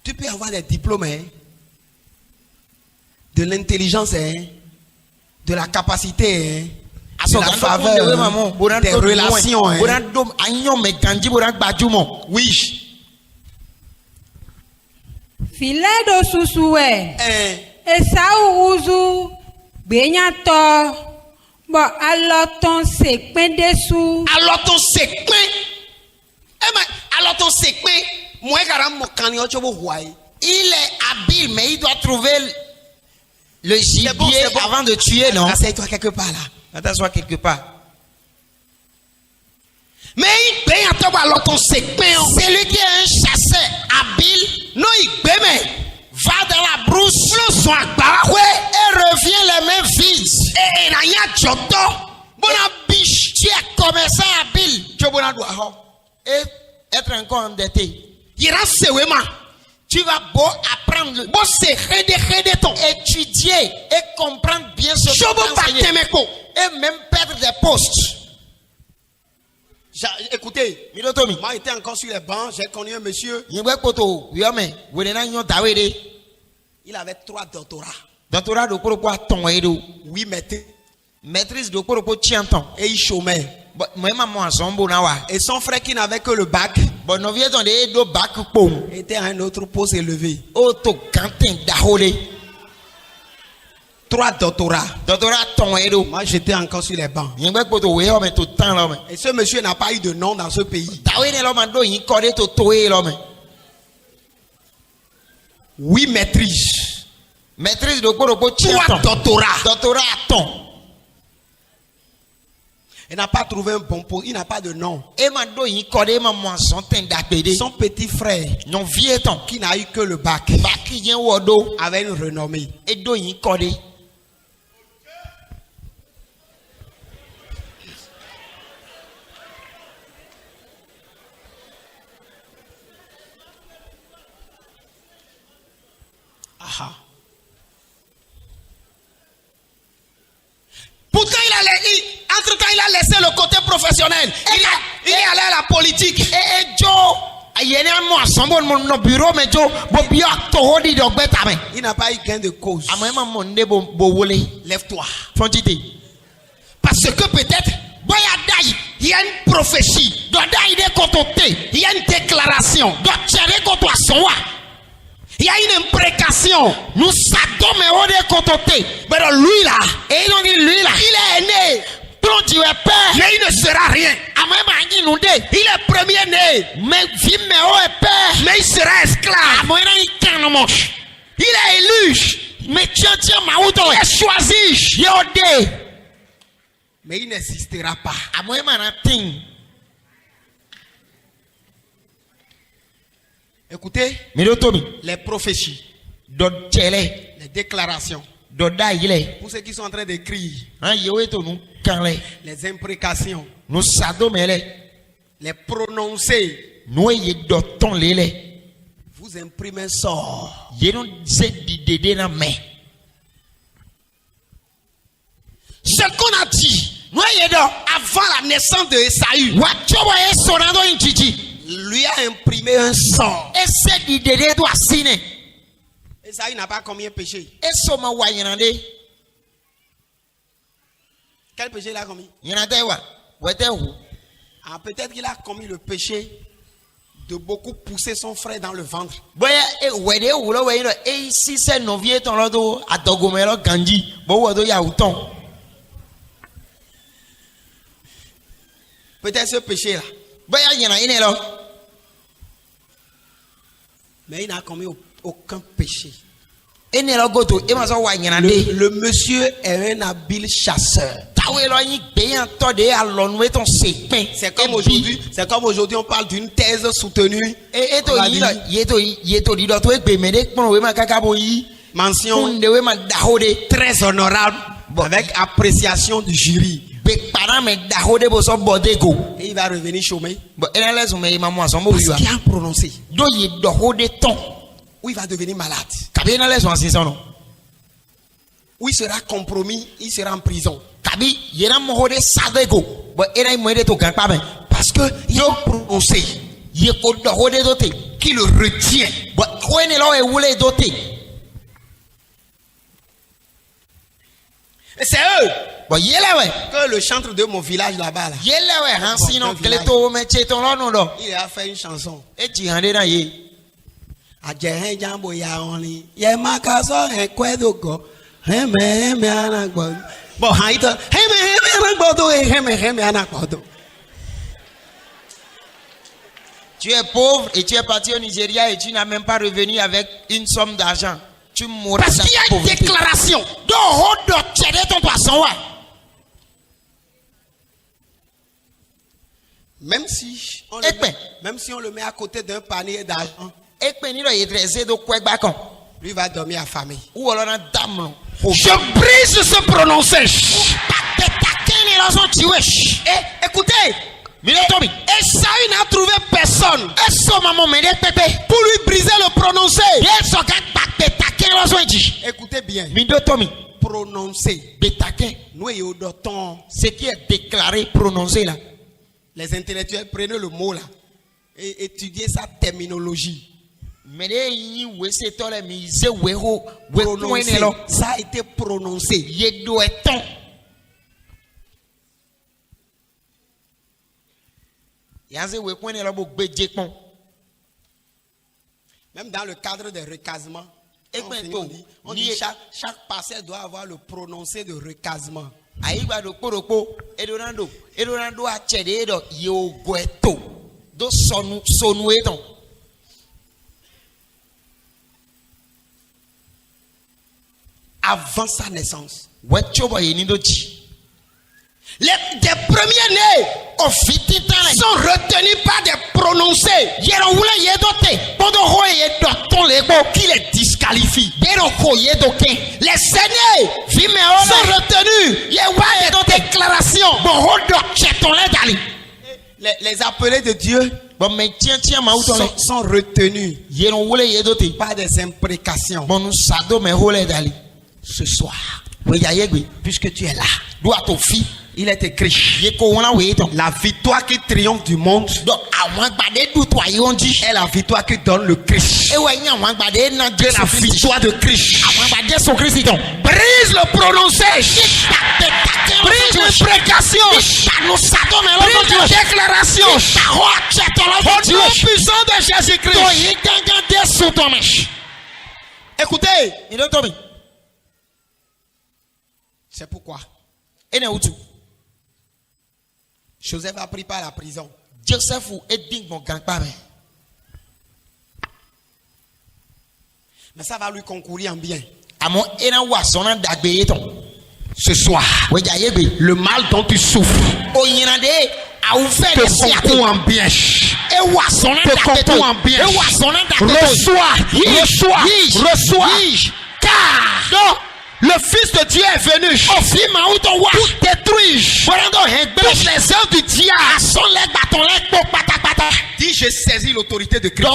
Tu peux avoir des diplômes, hein, de l'intelligence, hein, de la capacité, hein, de la faveur, des relations. Hein. Oui. Filet do susuwe. Hein. Esau uzu gbenyato. Bo aloton sekpen desu. Alors ton secret. Alors ton secret. Moi, Il est habile, mais il doit trouver le gibier C'est bon. avant de tuer, non? Assieds-toi quelque part là. Attends-toi quelque part. Mais il paye à toi alors ton secret. C'est lui qui est un chasseur habile. Non, il paye, Va dans la brousse et revient les mains vides. et il y a Joto. Bona biche. Tu es commerçant habile et être encore endetté. Il reste seulement. Tu vas beau apprendre, Bon, c'est redé ton. étudier et comprendre bien ce que Chobo tu enseignes. Batemeko. Et même perdre des postes. Écoutez, Mi do to mi. moi j'étais encore sur les bancs, j'ai connu un monsieur, Yingbe poto yome we na nyo dawede. il avait 3 doctorats, Doctorat do koro kwa ton edo. 8 maîtrises, Maîtrise do koro ko tianton. et il chômait. Bo mo ma mo asombo na wa. Et son frère qui n'avait que le bac Bo no vie ton de do back pom. était à un autre poste élevé. O to kanten dahole. 3 doctorats. Doctorat ton edo. Moi j'étais encore sur les bancs. Yingbe poto we yome to tan lo me. Et ce monsieur n'a pas eu de nom dans ce pays. Dawede lo ma do yin kode to toe lo me. 8 maîtrises, Maîtrise do koro ko 3 tianton. doctorats. Doctorat ton. Il n'a pas trouvé un bon poste, il n'a pas de nom. E ma do yin kode ma mo asonten dapede. Son petit frère, Non vie ton. qui n'a eu que le bac, Back yen wodo. avait une renommée. E do yin kode. Ah. Pourtant, entre-temps, il a laissé le côté professionnel. Il est allé à la politique. E jo ayene mo asombo no bureau me jo bo bio to hodi do gbeta me. Il n'a pas eu gain de cause. Amo ma mo nde bo wole. Lève-toi. Fontite. Parce que peut-être, Boya dai. il y a une prophétie. Do dai de kotote. Il y a une déclaration. Do chere koto asonwa. Il y a une imprécation. Nous sadome ode kotote. Mais donc, lui là, E non di lui là. il est né. Ton tu es père. Mais il ne sera rien. Amo ma ngi nunde. Il est premier né. Me vi me o e père. Mais il sera esclave. Amo ina ikano mo. Il est élu. Me tia ma uto. Il est choisi. Yode. Mais il n'existera pas. Amo ma na ting. Écoutez, Mi do to mi. les prophéties, Do chele. les déclarations. Do dai ile. Pour ceux qui sont en train d'écrire, An yewe to nu kanle. les imprécations, Nu sadome le. les prononcer, Nu ye do ton lele. vous imprimez un sort. Ye nu se di dede na me. Ce qu'on a dit Nu ye do. avant la naissance de Esaü, Wa chobo ye sonado injiji. lui a imprimé un sort. E se di dede do asine. Esaü n'a pas commis un péché. E so ma wa yenande. Quel péché il a commis? Yenande wa. Wete hu. Ah, peut-être qu'il a commis le péché de beaucoup pousser son frère dans le ventre. Boya e wede hu lo we no e si se no vie ton lo do adogomelo ganji. Bo wo do ya uton. Peut-être ce péché-là. Boya yena ine lo. Mais il n'a commis aucun péché. Ene lo goto e ma so wa yenande. Le monsieur est un habile chasseur. Tawe lo yin gbeyan to de alonu e ton sepin. C'est comme aujourd'hui, on parle d'une thèse soutenue. E to On va yi dire, lo ye to di do to e gbe me de pon we ma kaka bo yi. mention Kunde we ma dahode. très honorable avec appréciation du jury. Be para me dahode bo so bodego. Et il va revenir chômer. Bo ene les me ma mo asombo Parce wiwa. qu'il a prononcé. Do yi dohode ton. Ou il va devenir malade. Kabi ene les asinson no. Ou il sera compromis, il sera en prison. Kabi yena mo hode sadego. Bo ene mo de to kan pa me. Parce que il a prononcé Ye ko dohode do te. qui le retient. Bo ko ene lo e wule do te. Et c'est eux Bo yele we. que le chantre de mon village là-bas, là, Yele we hansi no kleto me cheton lo no do. il a fait une chanson. E ji hande na ye. Ajehe jambo ya only. Ye makaso he kwedogo. Heme anagbo. Bon, haïta. Heme anagbo. Heme anagbo. Tu es pauvre et tu es parti au Nigeria et tu n'as même pas revenu avec une somme d'argent. Tu mourras Parce dans qu'il y a la une pauvreté. déclaration. Do hodo chede ton poisson wa. Même si on le met à côté d'un panier d'argent, Ekpe ni do ye dressé do kwegba kan. lui va dormir affamé. Ou alors na dame lo. Je brise ce prononcé. Te takeni lo son tiwe. Et écoutez, Minotomi. Esaü n'a trouvé personne Eso maman me de pepe. pour lui briser le prononcé. Yeso ka te takeni lo son ji. Écoutez bien. Minotomi. Prononcer. Betaken. Nous et au doton. Ce qui est déclaré, prononcé là. Les intellectuels prenez le mot là et étudiez sa terminologie. Prononcé. Ça a été prononcé. Même dans le cadre des recasements, on dit chaque parcelle doit avoir le prononcé de recasement. Avant sa naissance. Des premiers-nés sont retenus par des prononcés qui les disqualifient. Les aînés sont retenus par des déclarations. Les appelés de Dieu sont retenus par des imprécations. Ce soir, puisque tu es là, il est écrit la victoire qui triomphe du monde est la victoire qui donne le Christ. La victoire de Christ. Brise le prononcé. Brise l'imprécation. Brise la déclaration. Au nom puissant de Jésus-Christ. Écoutez. C'est pourquoi Joseph a pris par la prison. Mais ça va lui concourir en bien. Ce soir, le mal dont tu souffres te concourt en bien. Te concourt en bien. Reçois. Car le Fils de Dieu est venu pour détruire toutes les œuvres du diable. Dis, je saisis l'autorité de Christ.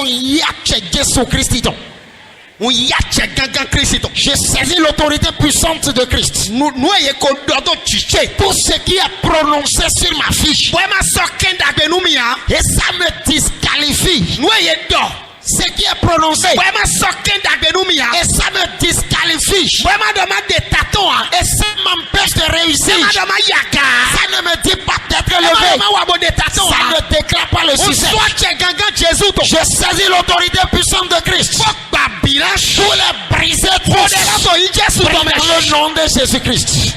Je saisis l'autorité puissante de Christ. Tout ce qui est prononcé sur ma fiche, et ça me disqualifie. Ce qui est prononcé, et ça me disqualifie. Et ça m'empêche de réussir. Ça ne me dit pas d'être élevé. Ça ne déclare pas le succès. Je saisis l'autorité puissante de Christ pour les briser dans le nom de Jésus-Christ.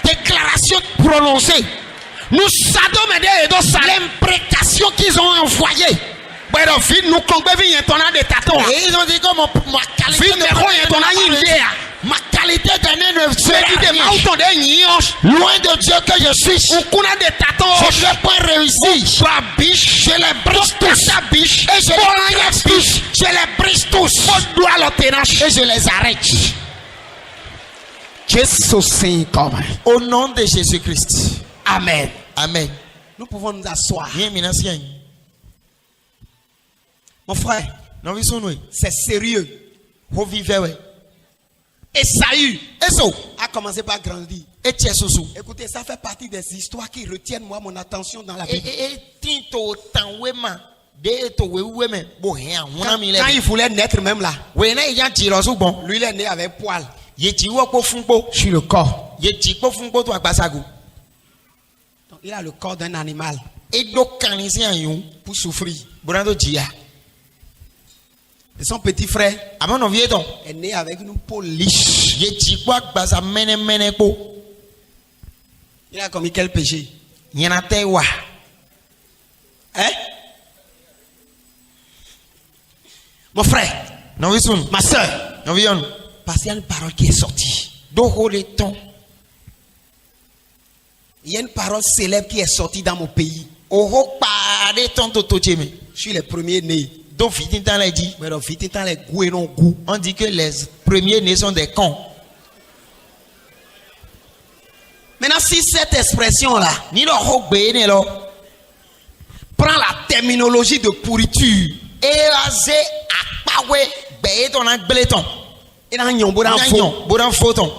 Déclaration prononcée. Nous savons l'imprécation qu'ils ont envoyée. Et ils ont dit que ma qualité d'aîné ne sera rien. Loin de Dieu que je suis. Je ne vais pas réussir. Je les brise tous. Et je les brise tous. Et je les arrête. Au nom de Jésus-Christ. Amen. Amen. Nous pouvons nous asseoir. Mon frère, c'est sérieux. Esaü a commencé par grandir. Écoutez, ça fait partie des histoires qui retiennent mon attention dans la Bible. Quand il voulait naître même là, lui il est né avec poil sur le corps. Donc, il a le corps d'un animal pour souffrir. Et son petit frère est né avec une peau lisse. Il a commis quel péché? Hein? Mon frère, ma soeur, parce qu'il y a une parole qui est sortie. Il y a une parole célèbre qui est sortie dans mon pays. Oho pare tonto tocheme. Je suis le premier né. Donc Fitintan l'a dit. Mais donc, vite, dans les goûts et non goûts. On dit que les premiers nés sont des cons. Maintenant, si cette expression-là Ni lo ho gbe ne lo. prend la terminologie de pourriture, E aze akpawe gbe ton na gbele ton. et dans Nyombo, dans Faux, Nyanyon bodan photon.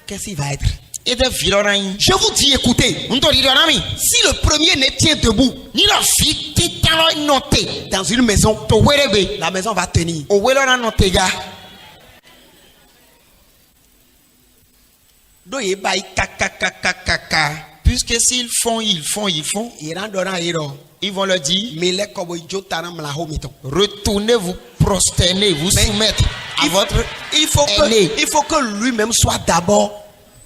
qu'est-ce qu'il va être? Et de filoran. Je vous dis, écoutez, On to di donami. si le premier né tient debout Ni lo Fitintan lo noté. dans une maison, To werebe. la maison va tenir. O welo na noté ga. Donc, il va y kaka. Puisque s'ils font, ils font. Il rentre dans l'héros. Ils vont leur dire, Mais les cowboys jotanam la homiton. retournez vous prosterner, vous Mais soumettre à votre il faut aîné. que lui-même soit d'abord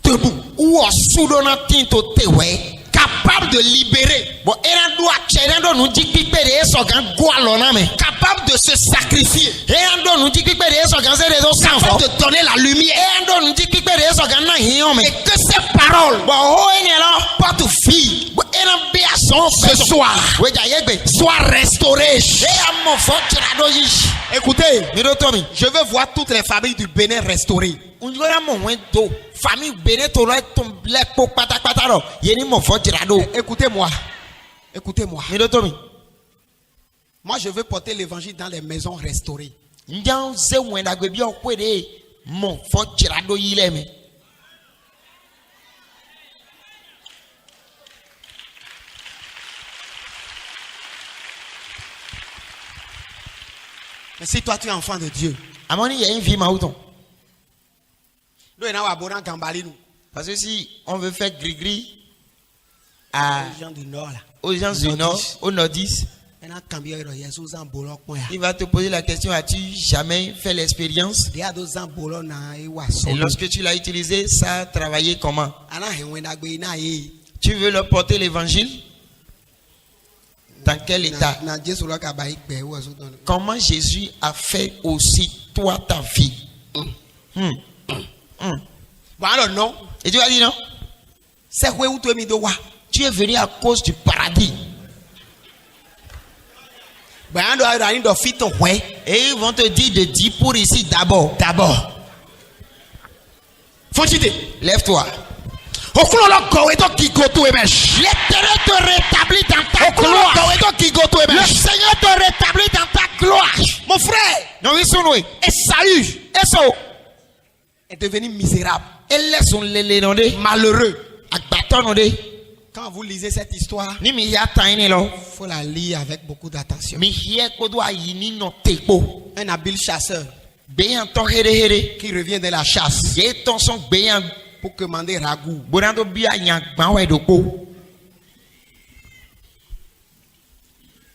debout, Ou en soudonnant tinto tewe. capable de libérer, Bon, era do achérando no di pipere so gan gualona me. capable de se sacrifier, Era do no di pipere so gan zere do sanfo. capable de donner la lumière. Era do no di pipere so gan na hion me. Et que ces paroles Bon, ho ene lo. portent vie Bon, era be ason ce soir, We ja yegbe. soient restaurées. Era mo fo tirado yi. Écoutez, Mi do to mi. je veux voir toutes les familles du Bénin restaurées. Unjora mo wen do. Famille bene to lo ton black po pata ro. Yeni mo fo tirado. Écoutez-moi. Écoutez-moi. Mi do to mi. Moi, je veux porter l'évangile dans les maisons restaurées. Njan ze wen da gbe bi o kwede. Mo fo tirado yi le me. Mais si toi, tu es enfant de Dieu, Amoni y a une vie maouton. nous, on a un Gambali, nous, Parce que si on veut faire gris-gris à, les gens du Nord, là. aux gens du Nord, aux Nordistes, Maintenant, quand il y a des gens en Bolon, il va te poser la question, as-tu jamais fait l'expérience? il y a des gens en Bolon, Et lorsque tu l'as utilisé, ça a travaillé comment? Tu veux leur porter l'évangile? Dans quel état? Comment Jésus a fait aussi toi ta vie? Bon, alors non. Et tu vas dire non? C'est quoi où tu es mis de quoi? Tu es venu à cause du paradis. Ben, on doit aller dans fit ton ouais. Et ils vont te dire de dire pour ici d'abord. D'abord. Faut-il Lève-toi. au clou là, Goweto qui goto et mèche. L'Éternel te rétablit dans ta Au clou là, gloire. Goweto qui goto et Le mèche. Seigneur te rétablit dans ta gloire. Mon frère, Non, ils sont loués. Esaü Et ça, est devenu misérable, elle laisse son lélé dans des malheureux. bâtons dans des. Quand vous lisez cette histoire, Ni mi ya taine là. il faut la lire avec beaucoup d'attention. Mi hier kodo ayi ni no tepo. Un habile chasseur Beyan ton here. qui revient de la chasse Ye ton son beyan. pour commander ragoût. Bonando biya yan gbanwe doko.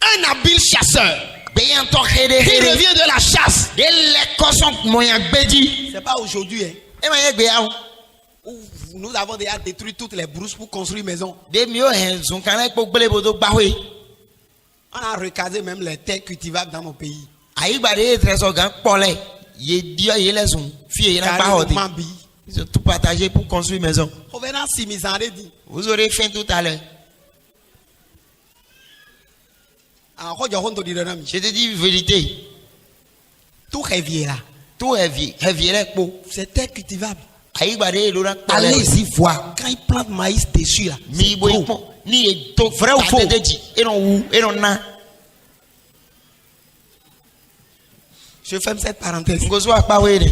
Un habile chasseur Beyan ton qui here. revient de la chasse. De l'école son moyen bedi. C'est pas aujourd'hui, hein, E ma ye beya. où nous avons déjà détruit toutes les brousses pour construire une maison. De mi o hen zon kana ko gbele bodo gbawe. On a recasé même les terres cultivables dans mon pays. Ayi gbade ye trésor gan pole. Ye dio ye les on. Fie ye na ba Carré hodi. Mambi. Ils ont tout partagé pour construire une maison. Revenant si mis en dit. Vous aurez faim tout à l'heure. Encore du honte de dynamique. Je te dis vérité. Tout revient là. Tout est vieux. Est vieux les peaux. C'est terre cultivable. Ayi gbade ye lora. Allez-y voir. Quand ils plantent maïs dessus là. Mi c'est bo gros. ipon. Ni e to Vrai ou faux? Et non ou. Et non na. Je ferme cette parenthèse. Ngozo akpa we de.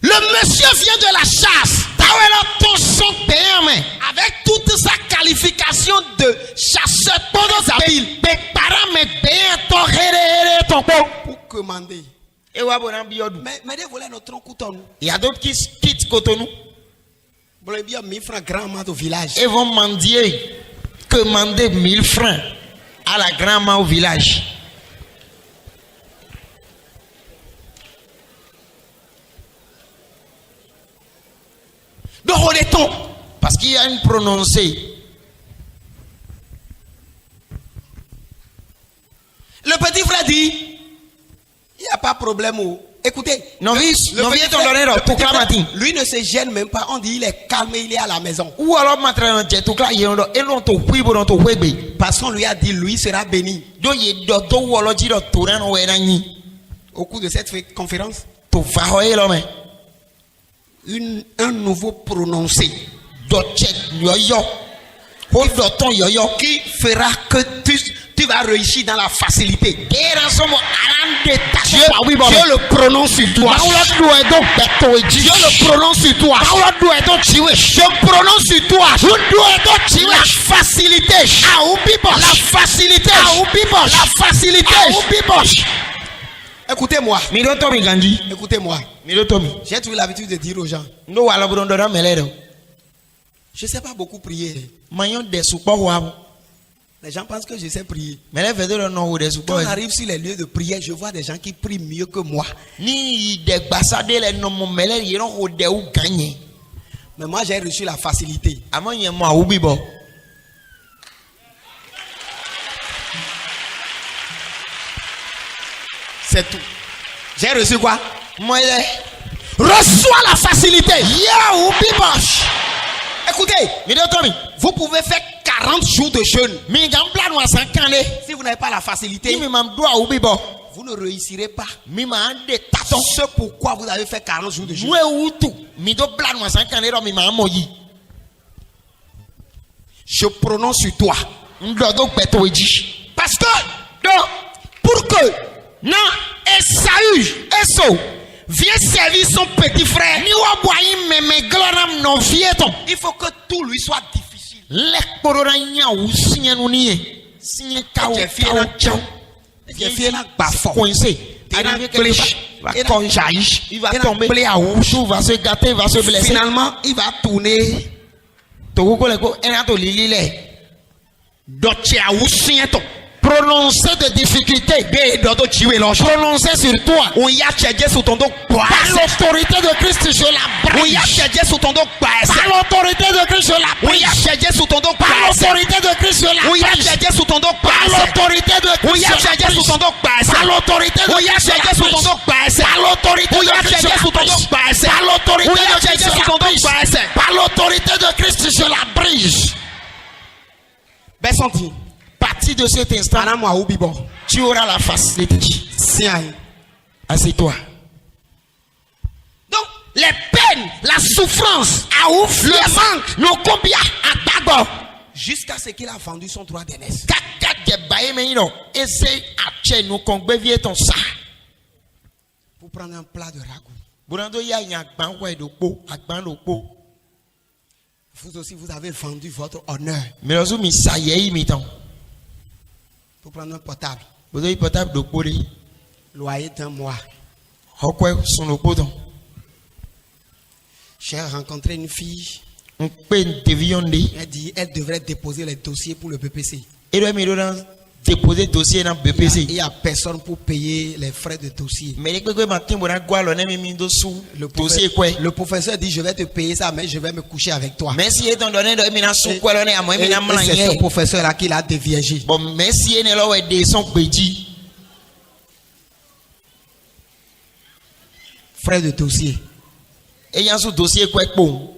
Le monsieur vient de la chasse. Avec toute sa qualification de chasseur pour commander. E wa bonan biodou. Mais des volets notre tronc couton. Il y a d'autres qui quittent Cotonou. Bon, bien 1000 francs grand-mère au village. Et vont mendier. Commander 1000 francs à la grand-mère au village. Donc on est ton. Parce qu'il y a une prononcée. Le petit frère dit, il n'y a pas de problème. Écoutez, Novice, le novice petit ton frère, donné le tout petit frère, clamatin. lui ne se gêne même pas. On dit il est calme, il est à la maison. Ou alors maintenant j'ai tout clair yendo et non to huibo non to huebe. Parce qu'on lui a dit, lui sera béni. Do ye do to wolo ji do to ran we na yin. Au cours de cette conférence, To fa ho e lo me. un nouveau prononcé Do che yoyo. Ho do ton yoyo. qui fera que tu vas réussir dans la facilité. Era somo arande ta Dieu, pa wibo. Dieu le prononce sur toi. Paulo do e do beto e ji. Dieu le prononce sur toi. Paulo do e do chiwe. Je prononce sur toi. Do e do chiwe. La facilité. La facilité. La facilité. Écoutez-moi. Mi do to mi ganji. Écoutez-moi. Mi do to mi. J'ai toujours l'habitude de dire aux gens, Ndo wala bro ndo da melero. je ne sais pas beaucoup prier. Mayon de supo wa. Les gens pensent que je sais prier. Mele vedero no wo de supo. Quand on arrive sur les lieux de prière, je vois des gens qui prient mieux que moi. Ni de gbasade le no mo mele yero ho de u ganye. Mais moi, j'ai reçu la facilité. Amo yen mo awubi bo. C'est tout. J'ai reçu quoi? Mo ile Reçois la facilité. ya ubi bosh. Écoutez, Mi do to mi. vous pouvez faire 40 jours de jeûne. Mi gam plan wa sankane. Si vous n'avez pas la facilité, Ni mi mam do awubi bo. vous ne réussirez pas. Mi ma de taton. Ce pourquoi vous avez fait 40 jours de jeûne. Mwe utu. Mi do plan wa sankane ro mi ma moyi. Je prononce sur toi. Ndo do beto e ji. Parce que, donc, pour que Na Esaü, eso. vienne servir son petit frère, Ni wa bo ayin meme gloram no vieton. il faut que tout lui soit difficile. Lek porora nya wu sinyanu ni e. Sinye ka J'ai fait un chant. J'ai fait un bafon. Coincé. Il va Arrivé pleurer. quelque part, Il va va conjaillir, il va il va tomber, pleurer à tout va se gâter, va se blesser. Finalement, il va tourner. Togo le ko ena to lili le. Doche a usiento. Prononcer de difficultés, Bé dodo chiwe l'ange. prononcer sur toi. On y a tchèdje sous ton dos. Par l'autorité de Christ, je la On y a brise. tchèdje sous ton dos. Par l'autorité de Christ, je la On y a brise. tchèdje sous ton dos. Par l'autorité de Christ, je la On y a brise. tchèdje sous ton dos. Par l'autorité de On y Christ, a je la tchèdje sous brise. ton dos. Par l'autorité de On y a Christ, je tchèdje la sous ton brise. dos. Par l'autorité On y a de Christ, je tchèdje la sous ton dos. brise. Par l'autorité On y a de Christ, tchèdje je sous la ton dos. brise. Par l'autorité de Christ, je la brise. Bessanti. Parti de cet instant, Madame wa ubibo. tu auras la facilité. Sian. Assieds-toi. Donc, les peines, la souffrance, le manque, nos combien à d'abord. jusqu'à ce qu'il a vendu son droit d'aînesse. Kaka de baye menino. Essaye à tcher nous congbevie ton ça. Pour prendre un plat de ragoût. Bourando ya agban ouais do po, agban do po. Vous aussi, vous avez vendu votre honneur Mais lorsque mi sa yei mi ton. pour prendre un portable. Vous avez portable do po de. Loyer d'un mois. Hokwe son do po ton. J'ai rencontré une fille. On peut devionde. Elle dit elle devrait déposer les dossiers pour le BPC. Et le mi dans déposer dossier dans Il BPC. n'y a personne pour payer les frais de dossier. Mais les quoi matin bon gwa lo ne mi do sou Le dossier quoi. le professeur dit je vais te payer ça, mais je vais me coucher avec toi. Merci étant donné de mi na sou quoi lo ne amo mi na Et c'est ce mlanye. professeur là qui l'a déviégé. Bon merci ne lo we de son peji. Frais de dossier. Et y a sous dossier quoi bon.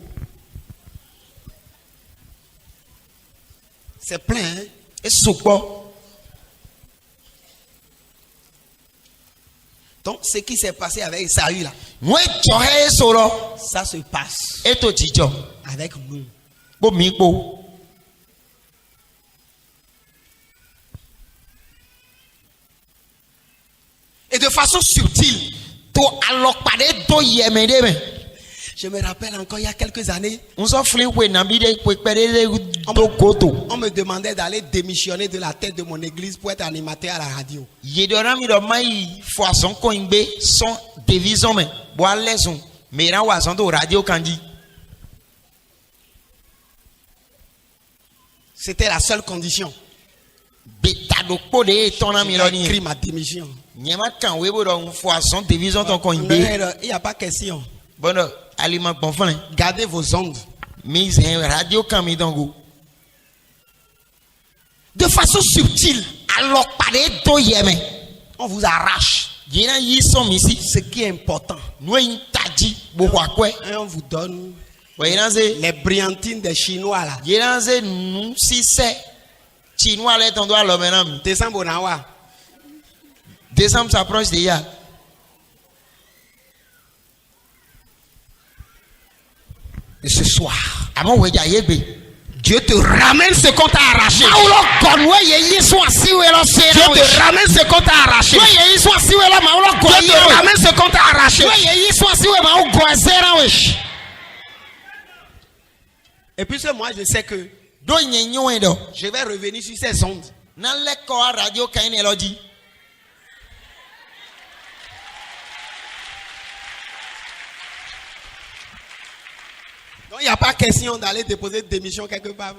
C'est plein. Hein? Et sou quoi. Donc, ce qui s'est passé avec Saül là, Moi joxe solo ça se passe et to jijo. avec nous. Bo mi po. Et de façon subtile. To alok pade to yeme de me. Je me rappelle encore il y a quelques années, On so fli we na bi de pe pede do goto. on me demandait d'aller démissionner de la tête de mon église pour être animateur à la radio. Yedora mi do mai foison ko ingbe son division me. Bo aleson. Me ra wa son do radio kanji. C'était la seule condition. Beta do po de ton ami lo J'ai écrit ni. ma démission. Nyema kan we bo do foison division ton ko ingbe. Mais il n'y a pas question. Bono aliment bon fin. Gardez vos ondes. Mise radio kan mi dongo. De façon subtile, Alok pade to yeme. on vous arrache. Ce qui est important. Et on vous donne les brillantines des Chinois là. Décembre Nawa. Décembre s'approche déjà. Et ce soir, Dieu te ramène ce qu'on t'a arraché. Dieu te ramène ce qu'on t'a arraché. Dieu te ramène ce qu'on t'a arraché. Et puisque moi je sais que je vais revenir sur ces ondes. Donc il n'y a pas question d'aller déposer de démission quelque part.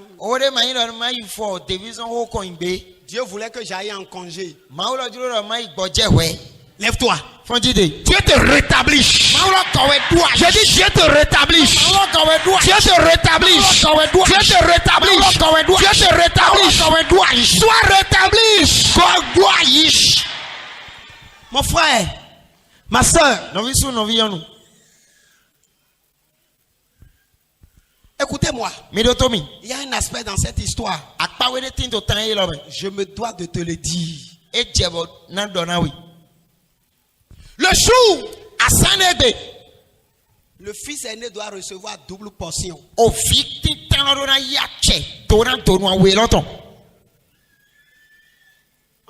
Dieu voulait que j'aille en congé. Lève-toi. Dieu te rétablisse. Je dis Dieu te rétablisse. Dieu te rétablisse. Dieu te rétablisse. Dieu te rétablisse. Sois rétabli. Mon frère, ma soeur, écoutez-moi. Il y a un aspect dans cette histoire. Je me dois de te le dire. Le jour à Sanédé, le fils aîné doit recevoir double portion. On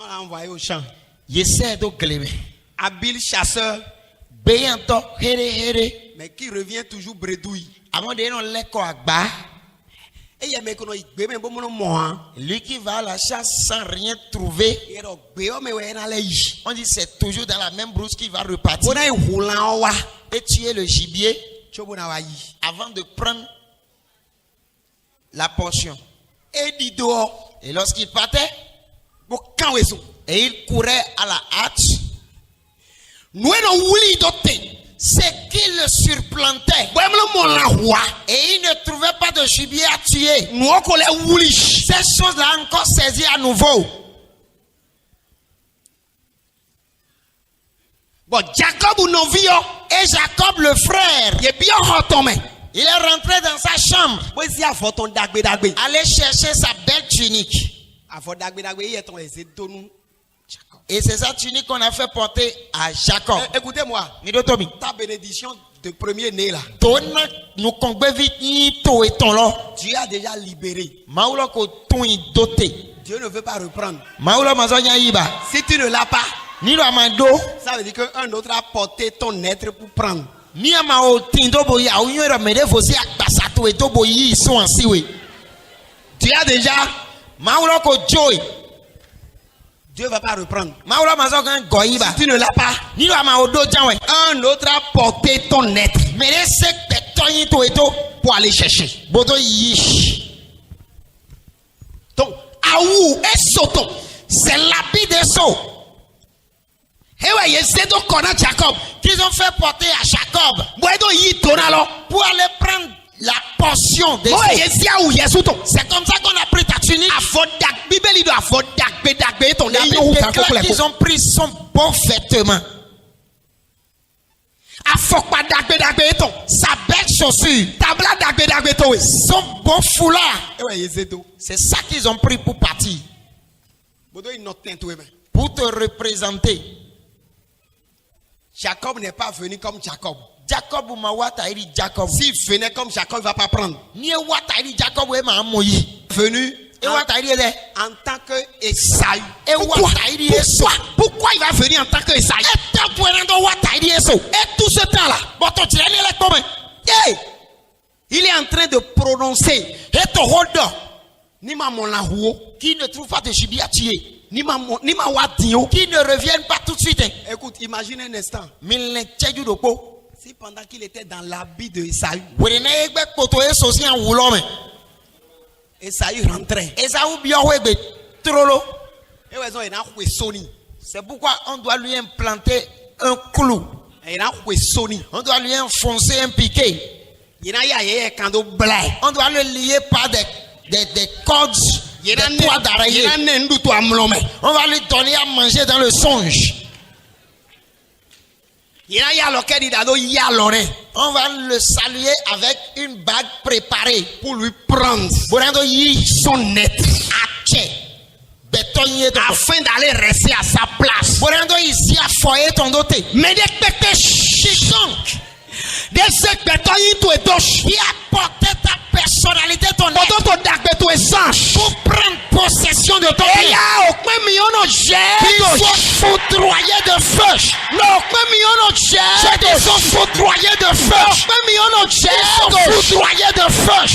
l'a envoyé au champ. Habile chasseur, mais qui revient toujours bredouille. Lui qui va à la chasse sans rien trouver, on dit c'est toujours dans la même brousse qu'il va repartir et tuer le gibier avant de prendre la portion. Et lorsqu'il partait, et il courait à la hâte, c'est qu'il le surplantait. Et il ne trouvait pas de gibier à tuer. Ces choses-là encore saisies à nouveau. Et Jacob le frère, il est rentré dans sa chambre, aller chercher sa belle tunique. Et c'est sa tunique qu'on a fait porter à Jacob. Écoutez-moi. Ta bénédiction de premier-né là. Dieu a déjà libéré. Dieu ne veut pas reprendre. Si tu ne l'as pas, ça veut dire qu'un autre a porté ton être pour prendre. Dieu a déjà. Dieu ne va pas reprendre. Si tu ne l'as pas, un autre a porté ton être pour aller chercher. Donc, Aou et Soton, c'est l'habit des sauts. Jacob, qu'ils ont fait porter à Jacob pour aller prendre la portion des sauts. C'est comme ça qu'on a pris ta tunique. Ils ont pris son beau vêtement, sa belle chaussure, son beau foulard. C'est ça qu'ils ont pris pour partir, pour te représenter. Jacob n'est pas venu comme Jacob. S'il venait comme Jacob, il ne va pas prendre. Venu en tant que Esaü. Pourquoi il va venir en tant que Esaü? Et tout ce temps-là, il est en train de prononcer qui ne trouve pas de gibier à tuer, qui ne reviennent pas tout de suite. Écoute, imagine un instant. Si pendant qu'il était dans l'habit de Esaü, Esaü rentrait. C'est pourquoi on doit lui implanter un clou. On doit lui enfoncer un piquet. On doit le lier par des cordes, des toits d'araignée. On va lui donner à manger dans le songe. On va le saluer avec une bague préparée pour lui prendre son être afin d'aller rester à sa place. Mais quiconque qui a porté ta personnalité, ton être, pour prendre possession de ton vie, il faut foudroyer de feu. Il faut foudroyer de feu. Il faut foudroyer de feu.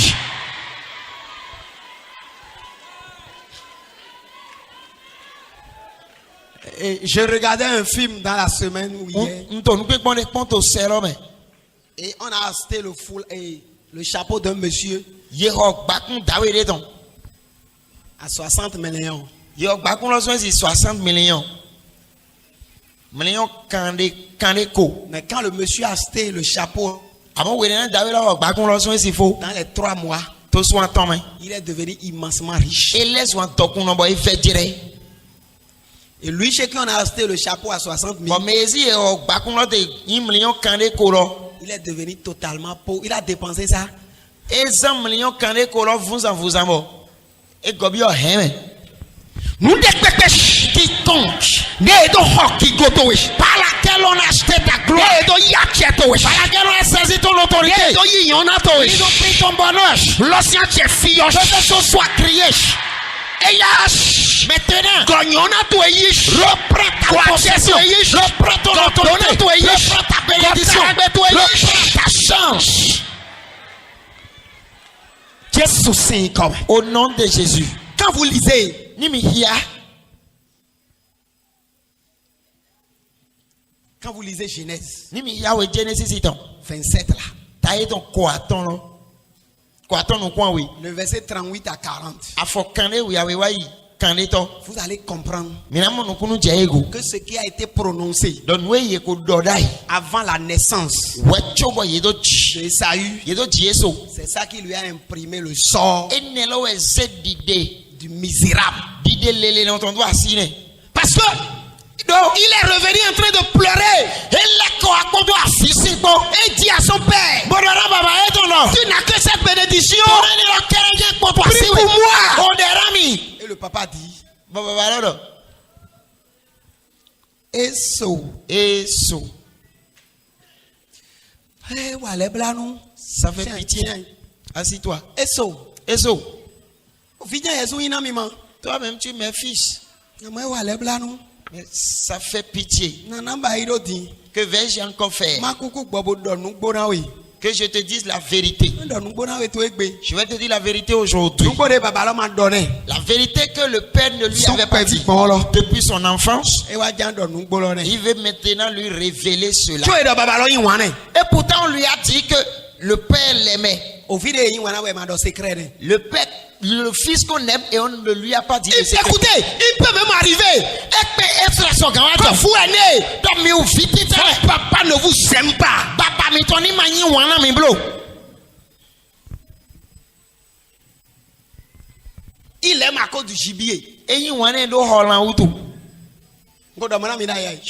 Et je regardais un film dans la semaine où hier. Et on a acheté le chapeau d'un monsieur à 60 millions. 60 millions. Mais quand le monsieur a acheté le chapeau, dans les 3 mois, il est devenu immensement riche. Et lui, chez qui on a acheté le chapeau à 60 000, il est devenu totalement pauvre. Il a dépensé ça. Nous quiconque par laquelle on a acheté ta gloire, par laquelle on a saisi ton autorité, ils ont pris ton bonheur. Lorsqu'il y a fille, que ce soit crié. Maintenant, reprends ta possession, reprends ton autorité, reprends ta bénédiction, reprends ta chance. Au nom de Jésus. Quand vous lisez Genèse 27 là, le verset 38 à 40, vous allez comprendre que ce qui a été prononcé avant la naissance d'Ésaü, c'est ça qui lui a imprimé le sort du misérable. Parce que il est revenu en train de pleurer. Et dit à son père, tu n'as que cette bénédiction. Prie pour moi. Et le papa dit, Esau. Ça fait pitié. Assis-toi. Esau. Toi-même tu m'es fils. Mais ça fait pitié. Que vais-je encore faire? Que je te dise la vérité. Je vais te dire la vérité aujourd'hui. La vérité que le père ne lui avait pas dit depuis son enfance. Il veut maintenant lui révéler cela. Et pourtant on lui a dit que le père l'aimait. Le fils qu'on aime et on ne lui a pas dit. Écoutez, il peut même arriver que vous aînez, papa ne vous aime pas. Il aime à cause du gibier. Je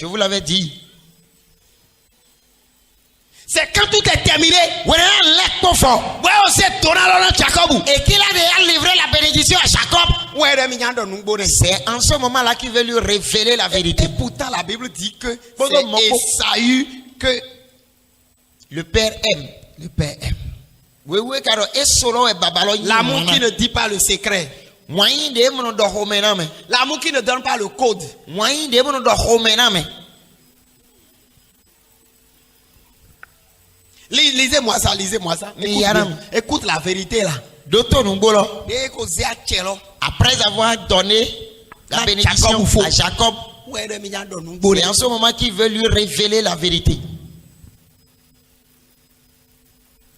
vous l'avais dit. C'est quand tout est terminé et qu'il a déjà livré la bénédiction à Jacob. C'est en ce moment-là qu'il veut lui révéler la vérité. Et pourtant la Bible dit que c'est Esaü que le père aime. L'amour qui ne dit pas le secret. L'amour qui ne donne pas le code. Lisez-moi ça. Écoute la vérité là. Après avoir donné la bénédiction à Jacob, c'est en ce moment qu'il veut lui révéler la vérité.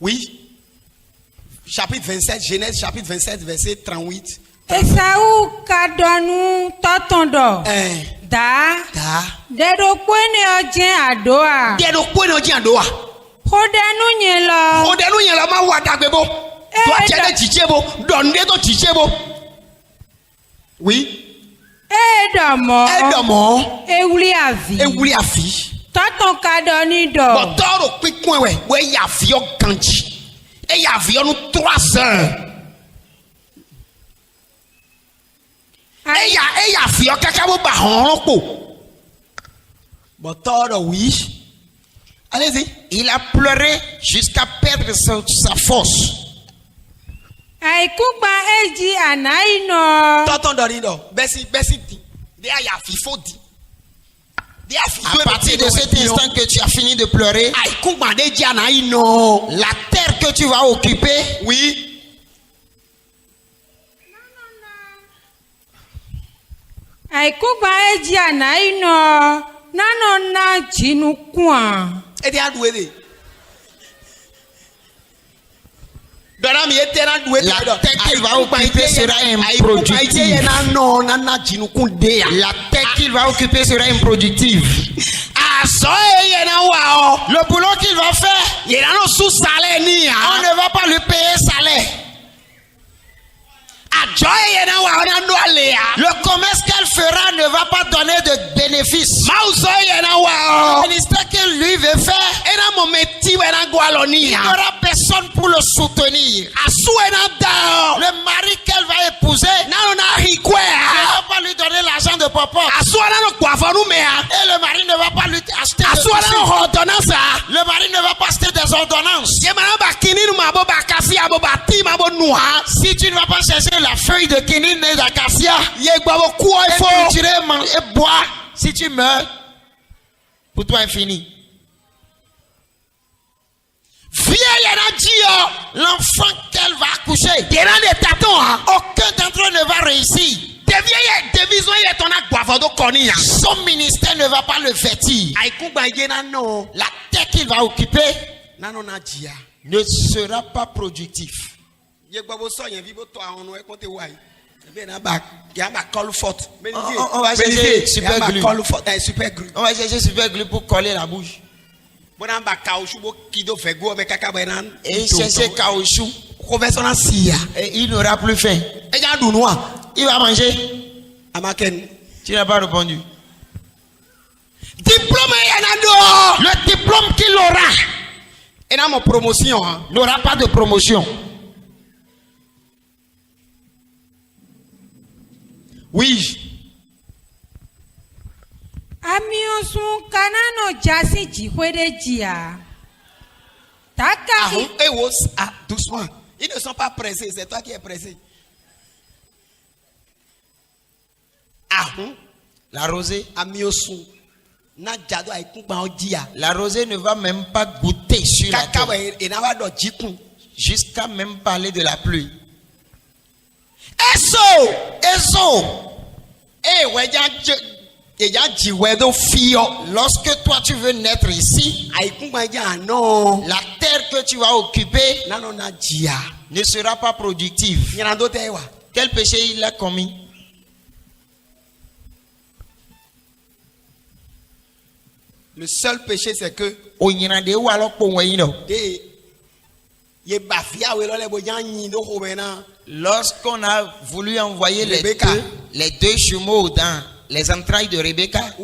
Oui. Chapitre 27, Genèse chapitre 27, verset 38. Esaú kadonu totondo. Da. Dedo kwene ojen adoa. Hodenu nyelo. Ma wadagbebo. Oui. Edomo. Ewuli avi. Tɔtɔn ka dɔ ni dɔ. Bɔtɔro kpikpɔn wɛ, wo eya avion ganji. Eya avion nu 3 heures. Eya avion kaka wo ba hɔn kpo. Bɔtɔro oui. Allez-y. Il a pleuré jusqu'à perdre sa force. Aikugba eji anayi nɔ. Tɔtɔn dɔ ni dɔ. Bɛsi di. De ya fifo di. À partir de cet instant que tu as fini de pleurer, la terre que tu vas occuper, oui. Aikugba eji anayi nɔ. Nano na jinu kuan. La terre qu'il va occuper sera improductive. La terre qu'il va occuper sera improductive. Le boulot qu'il va faire, on ne va pas lui payer salaire. Le commerce qu'elle fera ne va pas donner de bénéfices. Le ministère qu'il lui veut faire, il n'y aura personne pour le soutenir. Le mari qu'elle va épouser ne va pas lui donner l'argent de papa. Et le mari ne va pas lui acheter le mari ne va pas acheter des ordonnances. Si tu ne vas pas chercher la feuille de quinine et d'acacia, et boire, si tu meurs, pour toi est fini. L'enfant qu'elle va accoucher, aucun d'entre eux ne va réussir. Son ministère ne va pas le vêtir. La terre qu'il va occuper ne sera pas productif. On va chercher super glue. On va chercher super glue pour coller la bouche. Et chercher caoutchouc. Et il n'aura plus faim. Il va manger. Tu n'as pas répondu. Le diplôme qu'il aura n'aura pas de promotion. Oui. Amiosun kanano jasi jihwede jia. Takari. Doucement. Ils ne sont pas pressés, c'est toi qui es pressé. La rosée. Amiosun. La rosée ne va même pas goûter sur la terre. Jusqu'à même parler de la pluie. Lorsque toi tu veux naître ici, la terre que tu vas occuper ne sera pas productive. Quel péché il a commis? Le seul péché c'est que lorsqu'on a voulu envoyer les deux jumeaux dans les entrailles de Rebecca,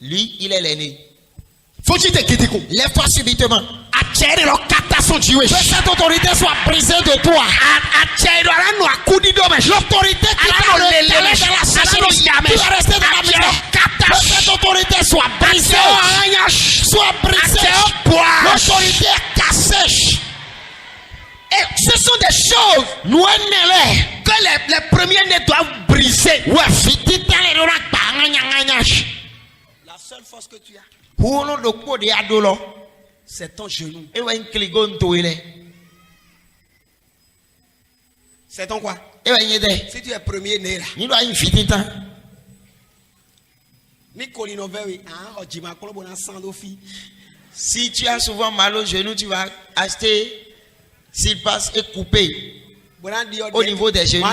lui il est l'aîné. Lève-toi subitement. Que cette autorité soit brisée de toi. L'autorité qui t'a le dans la sagesse, tu vas rester dans la maison. Que cette autorité soit brisée. Soit brisée. L'autorité est cassée. Et ce sont des choses que les premiers nés doivent briser. La seule force que tu as, c'est ton genou. C'est ton quoi? Si tu es premier né là. Si tu as souvent mal au genou, tu vas acheter s'il passe et couper au niveau des genoux.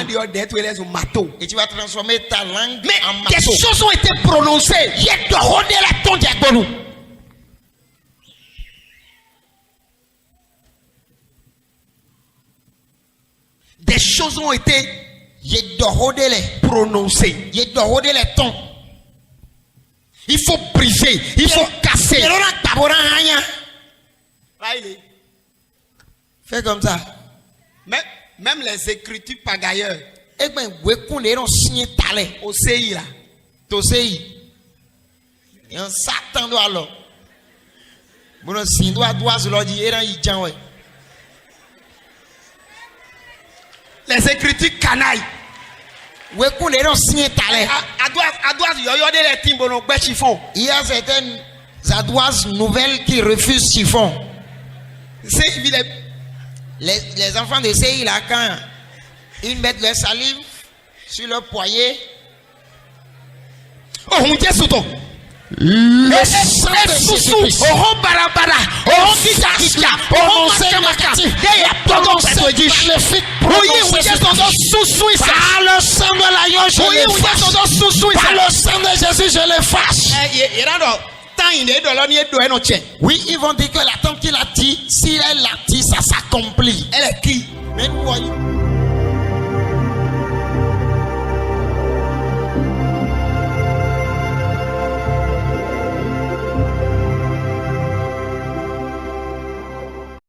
Et tu vas transformer ta langue en marteau. Des choses ont été prononcées. Des choses ont été prononcées. Il faut briser, il faut casser. Là, il est. Fais comme ça. Même les écritures pagailleurs. Et ben, on signé talé. Au CI là. Au CI. Et un satan doit alors. Bon, si doit se leur dire, il tient, ouais. Les écritures canailles. On signé talé. Il y a certaines adoises nouvelles qui refusent chiffon. Les enfants de CI là, quand ils mettent leur salive sur leur poignet. Oh, on dit soto. Le sang de Jésus-Christ. Par le sang de l'agneau, je le fasse. Oui, ils vont dire que la tante qui l'a dit, si elle l'a dit, ça s'accomplit. Elle est qui? Mais nous voyons.